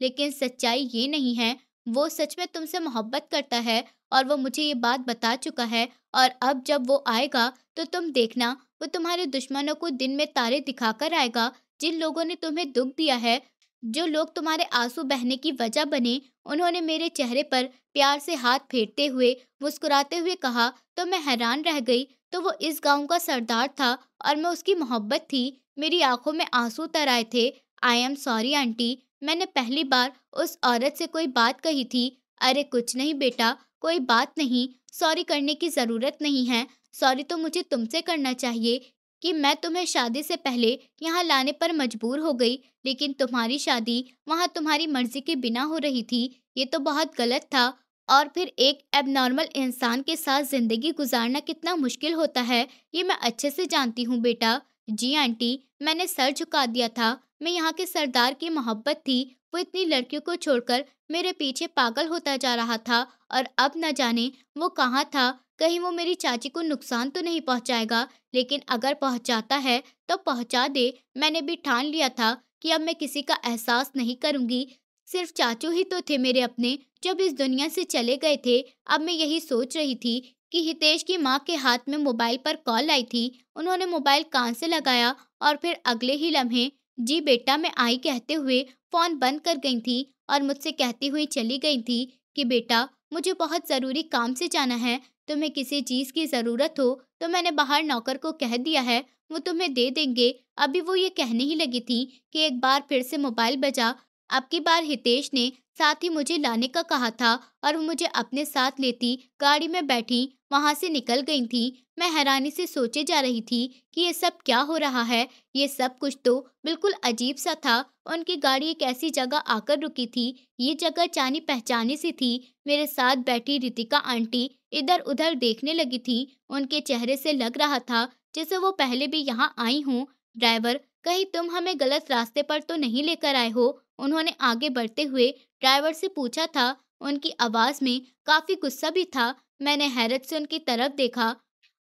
लेकिन सच्चाई ये नहीं है, वो सच में तुमसे मोहब्बत करता है और वो मुझे ये बात बता चुका है। और अब जब वो आएगा तो तुम देखना, वो तुम्हारे दुश्मनों को दिन में तारे दिखाकर आएगा। जिन लोगों ने तुम्हें दुख दिया है, जो लोग तुम्हारे आंसू बहने की वजह बने, उन्होंने मेरे चेहरे पर प्यार से हाथ फेरते हुए, मुस्कुराते हुए कहा तो मैं हैरान रह गई। तो वो इस गांव का सरदार था और मैं उसकी मोहब्बत थी। मेरी आंखों में आंसू तर आए थे। आई एम सॉरी आंटी, मैंने पहली बार उस औरत से कोई बात कही थी। अरे कुछ नहीं बेटा, कोई बात नहीं, सॉरी करने की ज़रूरत नहीं है। सॉरी तो मुझे तुमसे करना चाहिए कि मैं तुम्हें शादी से पहले यहाँ लाने पर मजबूर हो गई, लेकिन तुम्हारी शादी वहाँ तुम्हारी मर्जी के बिना हो रही थी। ये तो बहुत गलत था। और फिर एक एबनॉर्मल इंसान के साथ ज़िंदगी गुजारना कितना मुश्किल होता है, ये मैं अच्छे से जानती हूँ बेटा। जी आंटी, मैंने सर झुका दिया था। मैं यहाँ के सरदार की मोहब्बत थी। वो इतनी लड़कियों को छोड़कर मेरे पीछे पागल होता जा रहा था और अब न जाने वो कहाँ था। कहीं वो मेरी चाची को नुकसान तो नहीं पहुँचाएगा, लेकिन अगर पहुँचाता है तो पहुँचा दे। मैंने भी ठान लिया था कि अब मैं किसी का एहसास नहीं करूँगी। सिर्फ चाचू ही तो थे मेरे अपने, जब इस दुनिया से चले गए थे। अब मैं यही सोच रही थी कि हितेश की माँ के हाथ में मोबाइल पर कॉल आई थी। उन्होंने मोबाइल कान से लगाया और फिर अगले ही लम्हे जी बेटा मैं आई कहते हुए फ़ोन बंद कर गई थी और मुझसे कहती हुई चली गई थी कि बेटा मुझे बहुत ज़रूरी काम से जाना है। तुम्हें किसी चीज़ की ज़रूरत हो तो मैंने बाहर नौकर को कह दिया है, वो तुम्हें दे देंगे। अभी वो ये कहने ही लगी थी कि एक बार फिर से मोबाइल बजा। अब की बार हितेश ने साथ ही मुझे लाने का कहा था और वो मुझे अपने साथ लेती गाड़ी में बैठी वहां से निकल गई थी। मैं हैरानी से सोचे जा रही थी कि ये सब क्या हो रहा है। ये सब कुछ तो बिल्कुल अजीब सा था। उनकी गाड़ी एक ऐसी जगह आकर रुकी थी। ये जगह जानी पहचानी सी थी। मेरे साथ बैठी रितिका आंटी इधर उधर देखने लगी थी। उनके चेहरे से लग रहा था जैसे वो पहले भी यहाँ आई हूँ। ड्राइवर, कहीं तुम हमें गलत रास्ते पर तो नहीं लेकर आए हो? उन्होंने आगे बढ़ते हुए ड्राइवर से पूछा था। उनकी आवाज में काफी गुस्सा भी था। मैंने हैरत से उनकी तरफ देखा।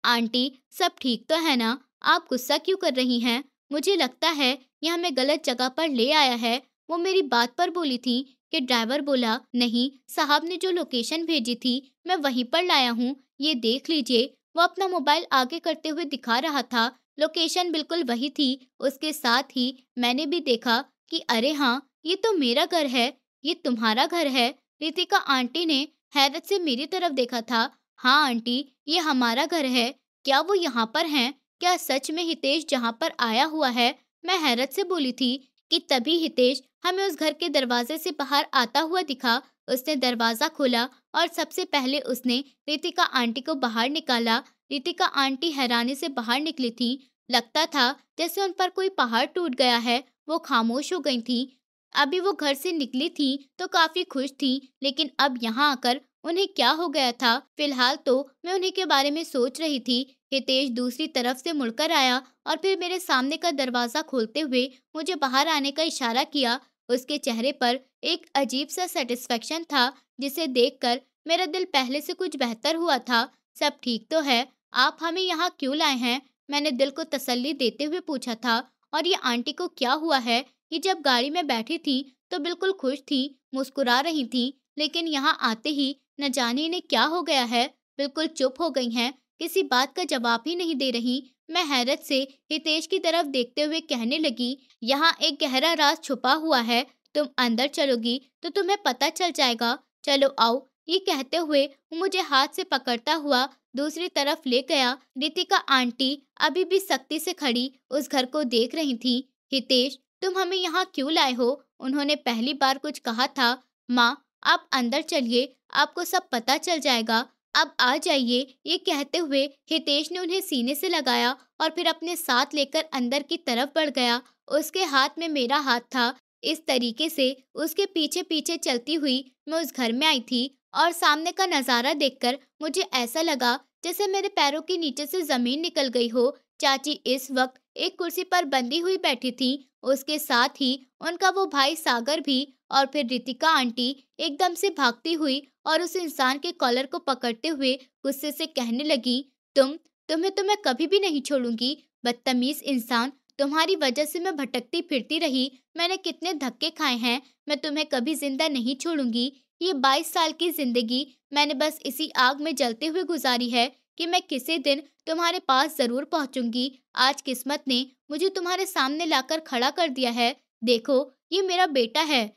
आंटी, सब ठीक तो है ना? आप गुस्सा क्यों कर रही हैं? मुझे लगता है ये हमें गलत जगह पर ले आया है। वो मेरी बात पर बोली थी कि ड्राइवर बोला, नहीं, साहब ने जो लोकेशन भेजी थी मैं वहीं पर लाया हूँ। ये देख लीजिए। वो अपना मोबाइल आगे करते हुए दिखा रहा था। लोकेशन बिल्कुल वही थी। उसके साथ ही मैंने भी देखा कि अरे हाँ, ये तो मेरा घर है। ये तुम्हारा घर है? रितिका आंटी ने हैरत से मेरी तरफ देखा था। हाँ आंटी, ये हमारा घर है। क्या वो यहाँ पर हैं? क्या सच में हितेश जहाँ पर आया हुआ है? मैं हैरत से बोली थी कि तभी हितेश हमें उस घर के दरवाजे से बाहर आता हुआ दिखा। उसने दरवाजा खोला और सबसे पहले उसने रितिका आंटी को बाहर निकाला। रितिका आंटी हैरानी से बाहर निकली थी। लगता था जैसे उन पर कोई पहाड़ टूट गया है। वो खामोश हो गई थी। अभी वो घर से निकली थी तो काफी खुश थी, लेकिन अब यहाँ आकर उन्हें क्या हो गया था? फिलहाल तो मैं उन्हीं के बारे में सोच रही थी। हितेश दूसरी तरफ से मुड़कर आया और फिर मेरे सामने का दरवाजा खोलते हुए मुझे बाहर आने का इशारा किया। उसके चेहरे पर एक अजीब सा सेटिस्फेक्शन था, जिसे देखकर मेरा दिल पहले से कुछ बेहतर हुआ था। सब ठीक तो है? आप हमें यहाँ क्यों लाए हैं? मैंने दिल को तसल्ली देते हुए पूछा था। और ये आंटी को क्या हुआ है? ये जब गाड़ी में बैठी थी तो बिल्कुल खुश थी, मुस्कुरा रही थी, लेकिन यहाँ आते ही न जाने इन्हें क्या हो गया है, बिल्कुल चुप हो गई हैं, किसी बात का जवाब ही नहीं दे रही। मैं हैरत से हितेश की तरफ देखते हुए कहने लगी, यहाँ एक गहरा राज छुपा हुआ है। तुम अंदर चलोगी तो तुम्हें पता चल जाएगा। चलो आओ। ये कहते हुए वो मुझे हाथ से पकड़ता हुआ दूसरी तरफ ले गया। रितिका आंटी अभी भी सख्ती से खड़ी उस घर को देख रही थी। हितेश, तुम हमें यहाँ क्यों लाए हो? उन्होंने पहली बार कुछ कहा था। माँ, आप अंदर चलिए, आपको सब पता चल जाएगा। अब आ जाइए। ये कहते हुए हितेश ने उन्हें सीने से लगाया और फिर अपने साथ लेकर अंदर की तरफ बढ़ गया। उसके हाथ में मेरा हाथ था। इस तरीके से उसके पीछे पीछे चलती हुई मैं उस घर में आई थी और सामने का नज़ारा देखकर मुझे ऐसा लगा जैसे मेरे पैरों के नीचे से ज़मीन निकल गई हो। चाची इस वक्त एक कुर्सी पर बंधी हुई बैठी थी। उसके साथ ही उनका वो भाई सागर भी। और फिर रितिका आंटी एकदम से भागती हुई और उस इंसान के कॉलर को पकड़ते हुए गुस्से से कहने लगी, तुम्हें तो मैं कभी भी नहीं छोड़ूंगी, बदतमीज इंसान। तुम्हारी वजह से मैं भटकती फिरती रही, मैंने कितने धक्के खाए हैं, मैं तुम्हें कभी जिंदा नहीं छोड़ूंगी। ये 22 साल की जिंदगी मैंने बस इसी आग में जलते हुए गुजारी है कि मैं किसी दिन तुम्हारे पास जरूर पहुंचूंगी। आज किस्मत ने मुझे तुम्हारे सामने लाकर खड़ा कर दिया है। देखो, ये मेरा बेटा है।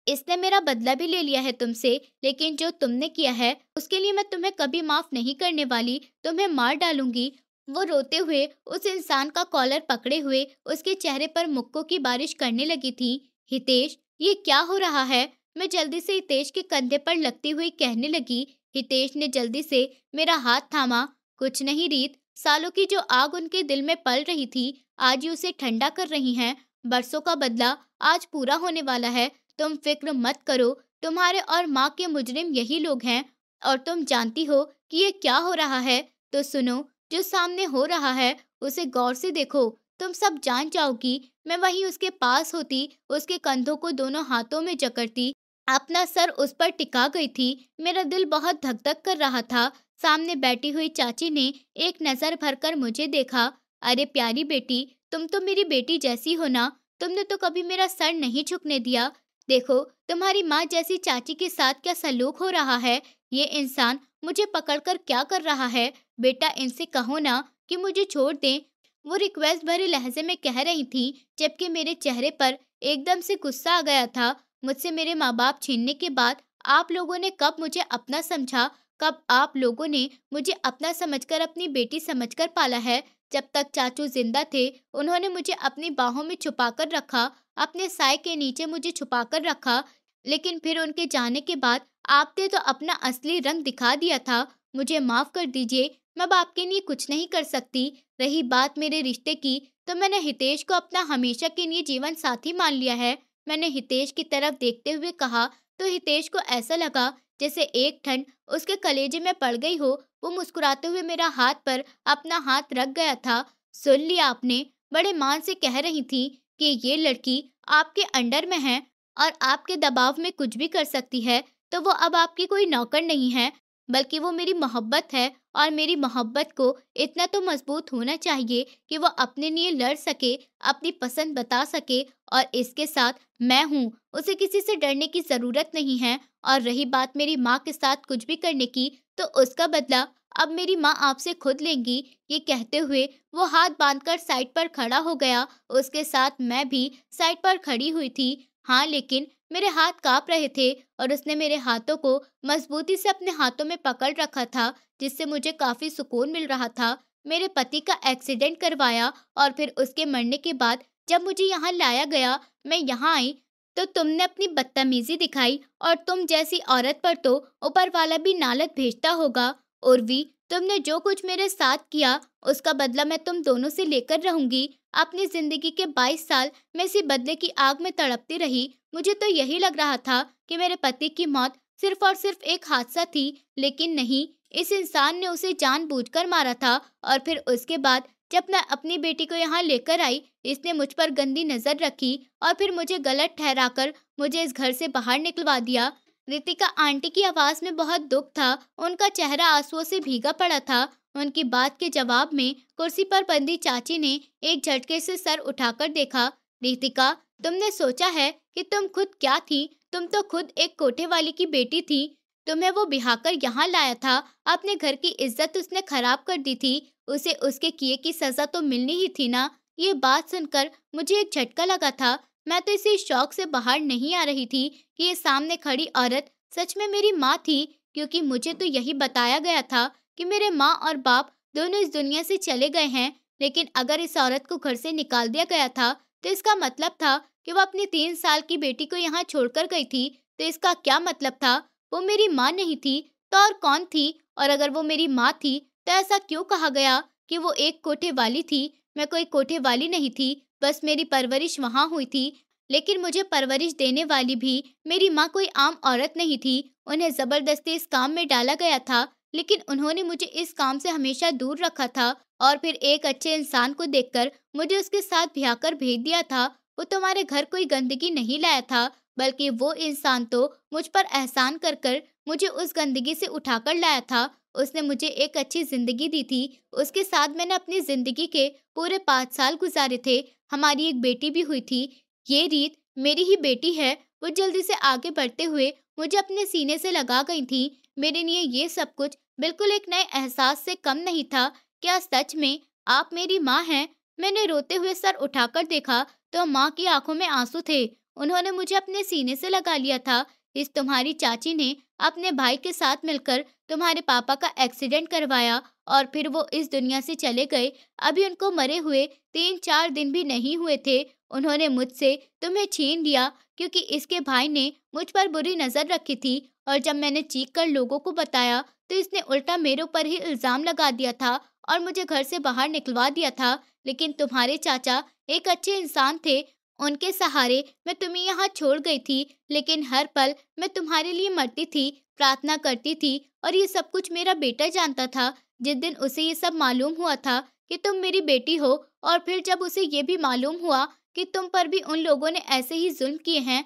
इसने मेरा बदला भी ले लिया है तुमसे, लेकिन जो तुमने किया है उसके लिए मैं तुम्हें कभी माफ नहीं करने वाली, तुम्हें मार डालूंगी। वो रोते हुए उस इंसान का कॉलर पकड़े हुए उसके चेहरे पर मुक्कों की बारिश करने लगी थी। हितेश, ये क्या हो रहा है? मैं जल्दी से हितेश के कंधे पर लगती हुई कहने लगी। हितेश ने जल्दी से मेरा हाथ थामा। कुछ नहीं रीत, सालों की जो आग उनके दिल में पल रही थी आज ही उसे ठंडा कर रही हैं। बरसों का बदला आज पूरा होने वाला है। तुम फिक्र मत करो, तुम्हारे और माँ के मुजरिम यही लोग हैं। और तुम जानती हो कि ये क्या हो रहा है, तो सुनो, जो सामने हो रहा है उसे गौर से देखो, तुम सब जान जाओगी। मैं वहीं उसके पास होती, उसके कंधों को दोनों हाथों में जकड़ती, अपना सर उस पर टिका गई थी। मेरा दिल बहुत धक धक कर रहा था। सामने बैठी हुई चाची ने एक नजर भरकर मुझे देखा। अरे प्यारी बेटी, तुम तो मेरी बेटी जैसी हो ना, तुमने तो कभी मेरा सर नहीं झुकने दिया। देखो, तुम्हारी माँ जैसी चाची के साथ क्या सलूक हो रहा है। ये इंसान मुझे पकड़कर क्या कर रहा है। बेटा, इनसे कहो ना कि मुझे छोड़ दें। वो रिक्वेस्ट भरे लहजे में कह रही थी, जबकि मेरे चेहरे पर एकदम से गुस्सा आ गया था। मुझसे मेरे माँ बाप छीनने के बाद आप लोगों ने कब मुझे अपना समझा, कब आप लोगों ने मुझे अपना समझकर अपनी बेटी समझकर पाला है। जब तक चाचू जिंदा थे उन्होंने मुझे अपनी बाहों में छुपाकर रखा, अपने साय के नीचे मुझे छुपाकर रखा। लेकिन फिर उनके जाने के बाद आपने तो अपना असली रंग दिखा दिया था। मुझे माफ कर दीजिए, मैं अब आपके लिए कुछ नहीं कर सकती। रही बात मेरे रिश्ते की, तो मैंने हितेश को अपना हमेशा के लिए जीवन साथी मान लिया है। मैंने हितेश की तरफ देखते हुए कहा, तो हितेश को ऐसा लगा जैसे एक ठंड उसके कलेजे में पड़ गई हो। वो मुस्कुराते हुए मेरा हाथ पर अपना हाथ रख गया था। सुन लिया आपने, बड़े मान से कह रही थी कि ये लड़की आपके अंडर में है और आपके दबाव में कुछ भी कर सकती है, तो वो अब आपकी कोई नौकर नहीं है, बल्कि वो मेरी मोहब्बत है। और मेरी मोहब्बत को इतना तो मजबूत होना चाहिए कि वो अपने लिए लड़ सके, अपनी पसंद बता सके। और इसके साथ मैं हूँ, उसे किसी से डरने की जरूरत नहीं है। और रही बात मेरी माँ के साथ कुछ भी करने की, तो उसका बदला अब मेरी माँ आपसे खुद लेंगी। ये कहते हुए वो हाथ बांधकर साइड पर खड़ा हो गया। उसके साथ मैं भी साइड पर खड़ी हुई थी। हाँ, लेकिन मेरे हाथ कांप रहे थे और उसने मेरे हाथों को मजबूती से अपने हाथों में पकड़ रखा था, जिससे मुझे काफी सुकून मिल रहा था। मेरे पति का एक्सीडेंट करवाया और फिर उसके मरने के बाद जब मुझे यहाँ लाया गया, मैं यहाँ आई, तो तुमने अपनी बदतमीजी दिखाई। और तुम जैसी औरत पर तो ऊपर वाला भी नालत भेजता होगा। उर्वी, तुमने जो कुछ मेरे साथ किया उसका बदला मैं तुम दोनों से लेकर रहूंगी। अपनी जिंदगी के 22 साल मैं इसी बदले की आग में तड़पती रही। मुझे तो यही लग रहा था कि मेरे पति की मौत सिर्फ और सिर्फ एक हादसा थी, लेकिन नहीं, इस इंसान ने उसे जानबूझकर मारा था। और फिर उसके बाद जब मैं अपनी बेटी को यहाँ लेकर आई, इसने मुझ पर गंदी नजर रखी और फिर मुझे गलत ठहराकर मुझे इस घर से बाहर निकलवा दिया। रितिका आंटी की आवाज में बहुत दुख था, उनका चेहरा आंसुओं से भीगा पड़ा था। उनकी बात के जवाब में कुर्सी पर बंधी चाची ने एक झटके से सर उठाकर देखा। रितिका, तुमने सोचा है कि तुम खुद क्या थी? तुम तो खुद एक कोठे वाली की बेटी थी। तुम्हें वो बिहाकर यहाँ लाया था, अपने घर की इज्जत उसने खराब कर दी थी। उसे उसके किए की सजा तो मिलनी ही थी ना। ये बात सुनकर मुझे एक झटका लगा था। मैं तो इसी शौक से बाहर नहीं आ रही थी कि ये सामने खड़ी औरत सच में मेरी माँ थी, क्योंकि मुझे तो यही बताया गया था कि मेरे माँ और बाप दोनों इस दुनिया से चले गए हैं। लेकिन अगर इस औरत को घर से निकाल दिया गया था, तो इसका मतलब था कि वो अपनी 3 साल की बेटी को यहाँ छोड़कर गई थी। तो इसका क्या मतलब था? वो मेरी माँ नहीं थी तो और कौन थी? और अगर वो मेरी माँ थी तो ऐसा क्यों कहा गया कि वो एक कोठे वाली थी? मैं कोई कोठे वाली नहीं थी, बस मेरी परवरिश वहाँ हुई थी। लेकिन मुझे परवरिश देने वाली भी मेरी माँ कोई आम औरत नहीं थी। उन्हें ज़बरदस्ती इस काम में डाला गया था, लेकिन उन्होंने मुझे इस काम से हमेशा दूर रखा था और फिर एक अच्छे इंसान को देखकर मुझे उसके साथ ब्याह कर भेज दिया था। वो तुम्हारे घर कोई गंदगी नहीं लाया था, बल्कि वो इंसान तो मुझ पर एहसान कर कर मुझे उस गंदगी से उठाकर लाया था। उसने मुझे एक अच्छी ज़िंदगी दी थी। उसके साथ मैंने अपनी ज़िंदगी के पूरे 5 साल गुज़ारे थे। हमारी एक बेटी भी हुई थी। ये रीत मेरी ही बेटी है। वो जल्दी से आगे बढ़ते हुए मुझे अपने सीने से लगा गई थी। मेरे लिए ये सब कुछ बिल्कुल एक नए एहसास से कम नहीं था। क्या सच में आप मेरी माँ हैं? मैंने रोते हुए सर उठाकर देखा तो माँ की आंखों में आंसू थे। उन्होंने मुझे अपने सीने से लगा लिया था। इस तुम्हारी चाची ने अपने भाई के साथ मिलकर तुम्हारे पापा का एक्सीडेंट करवाया और फिर वो इस दुनिया से चले गए। अभी उनको मरे हुए 3-4 दिन भी नहीं हुए थे। उन्होंने मुझसे तुम्हें छीन लिया क्योंकि इसके भाई ने मुझ पर बुरी नज़र रखी थी और जब मैंने चीख कर लोगों को बताया तो इसने उल्टा मेरे ऊपर ही इल्ज़ाम लगा दिया था और मुझे घर से बाहर निकलवा दिया था। लेकिन तुम्हारे चाचा एक अच्छे इंसान थे। उनके सहारे मैं तुम्हें यहाँ छोड़ गई थी, लेकिन हर पल मैं तुम्हारे लिए मरती थी, प्रार्थना करती थी और ये सब कुछ मेरा बेटा जानता था। जिस दिन उसे ये सब मालूम हुआ था कि तुम मेरी बेटी हो और फिर जब उसे ये भी मालूम हुआ कि तुम पर भी उन लोगों ने ऐसे ही जुल्म किए हैं,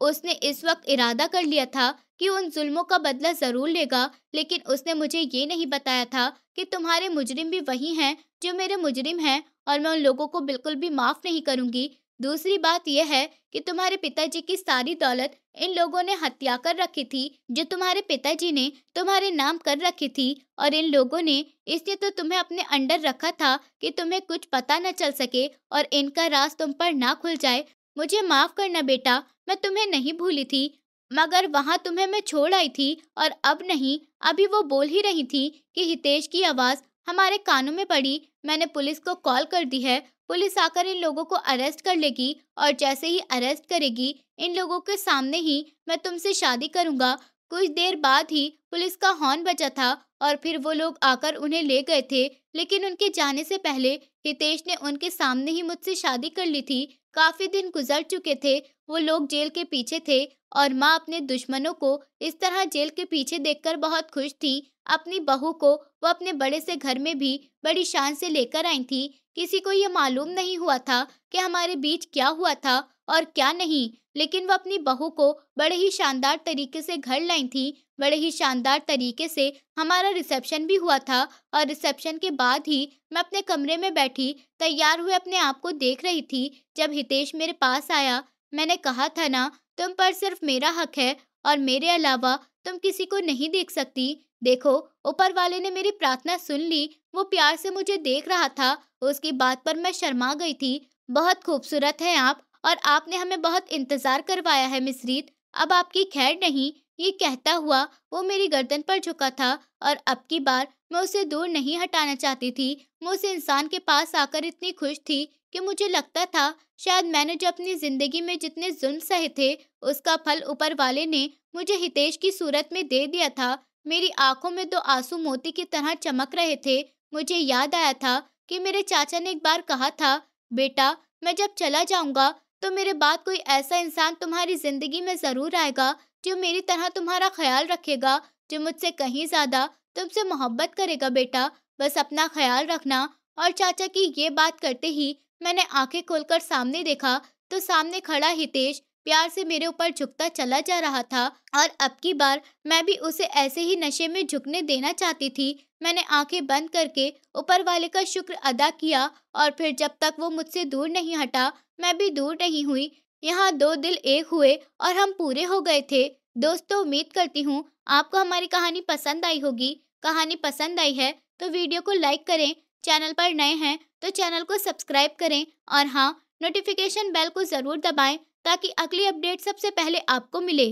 उसने इस वक्त इरादा कर लिया था कि उन जुल्मों का बदला ज़रूर लेगा। लेकिन उसने मुझे ये नहीं बताया था कि तुम्हारे मुजरिम भी वही हैं जो मेरे मुजरिम हैं और मैं उन लोगों को बिल्कुल भी माफ़ नहीं करूँगी। दूसरी बात यह है कि तुम्हारे पिताजी की सारी दौलत इन लोगों ने हत्या कर रखी थी, जो तुम्हारे पिताजी ने तुम्हारे नाम कर रखी थी और इन लोगों ने इसलिए तो तुम्हें अपने अंडर रखा था कि तुम्हें कुछ पता न चल सके और इनका राज तुम पर ना खुल जाए। मुझे माफ़ करना बेटा, मैं तुम्हें नहीं भूली थी, मगर वहाँ तुम्हें मैं छोड़ आई थी और अब नहीं। अभी वो बोल ही रही थी कि हितेश की आवाज़ हमारे कानों में पड़ी। मैंने पुलिस को कॉल कर दी है। पुलिस आकर इन लोगों को अरेस्ट कर लेगी और जैसे ही अरेस्ट करेगी, इन लोगों के सामने ही मैं तुमसे शादी करूंगा। कुछ देर बाद ही पुलिस का हॉर्न बजा था और फिर वो लोग आकर उन्हें ले गए थे। लेकिन उनके जाने से पहले हितेश ने उनके सामने ही मुझसे शादी कर ली थी। काफी दिन गुजर चुके थे। वो लोग जेल के पीछे थे और माँ अपने दुश्मनों को इस तरह जेल के पीछे देखकर बहुत खुश थी। अपनी बहू को वो अपने बड़े से घर में भी बड़ी शान से लेकर आई थी। किसी को ये मालूम नहीं हुआ था कि हमारे बीच क्या हुआ था और क्या नहीं, लेकिन वो अपनी बहू को बड़े ही शानदार तरीके से घर लाई थी। बड़े ही शानदार तरीके से हमारा रिसेप्शन भी हुआ था और रिसेप्शन के बाद ही मैं अपने कमरे में बैठी तैयार हुए अपने आप को देख रही थी जब हितेश मेरे पास आया। मैंने कहा था ना, तुम पर सिर्फ मेरा हक है और मेरे अलावा तुम किसी को नहीं देख सकती। देखो, ऊपर वाले ने मेरी प्रार्थना सुन ली। वो प्यार से मुझे देख रहा था। उसकी बात पर मैं शर्मा गई थी। बहुत खूबसूरत हैं आप और आपने हमें बहुत इंतजार करवाया है मिस रीत। अब आपकी खैर नहीं। ये कहता हुआ वो मेरी गर्दन पर झुका था और अब की बार मैं उसे दूर नहीं हटाना चाहती थी। मैं उस इंसान के पास आकर इतनी खुश थी कि मुझे लगता था शायद मैंने जो अपनी जिंदगी में जितने जुल्म सहे थे, उसका फल ऊपर वाले ने मुझे हितेश की सूरत में दे दिया था। मेरी आंखों में 2 आंसू मोती की तरह चमक रहे थे। मुझे याद आया था कि मेरे चाचा ने एक बार कहा था, बेटा, मैं जब चला जाऊंगा तो मेरे बाद कोई ऐसा इंसान तुम्हारी जिंदगी में जरूर आएगा जो मेरी तरह तुम्हारा ख्याल रखेगा, जो मुझसे कहीं ज्यादा तुमसे मोहब्बत करेगा। बेटा, बस अपना ख्याल रखना। और चाचा की ये बात करते ही मैंने आंखें खोलकर सामने देखा तो सामने खड़ा हितेश प्यार से मेरे ऊपर झुकता चला जा रहा था और अब की बार मैं भी उसे ऐसे ही नशे में झुकने देना चाहती थी। मैंने आंखें बंद करके ऊपर वाले का शुक्र अदा किया और फिर जब तक वो मुझसे दूर नहीं हटा, मैं भी दूर नहीं हुई। यहाँ 2 दिल एक हुए और हम पूरे हो गए थे। दोस्तों, उम्मीद करती हूँ आपको हमारी कहानी पसंद आई होगी। कहानी पसंद आई है तो वीडियो को लाइक करें, चैनल पर नए हैं तो चैनल को सब्सक्राइब करें और हाँ, नोटिफिकेशन बेल को ज़रूर दबाएं ताकि अगली अपडेट सबसे पहले आपको मिले।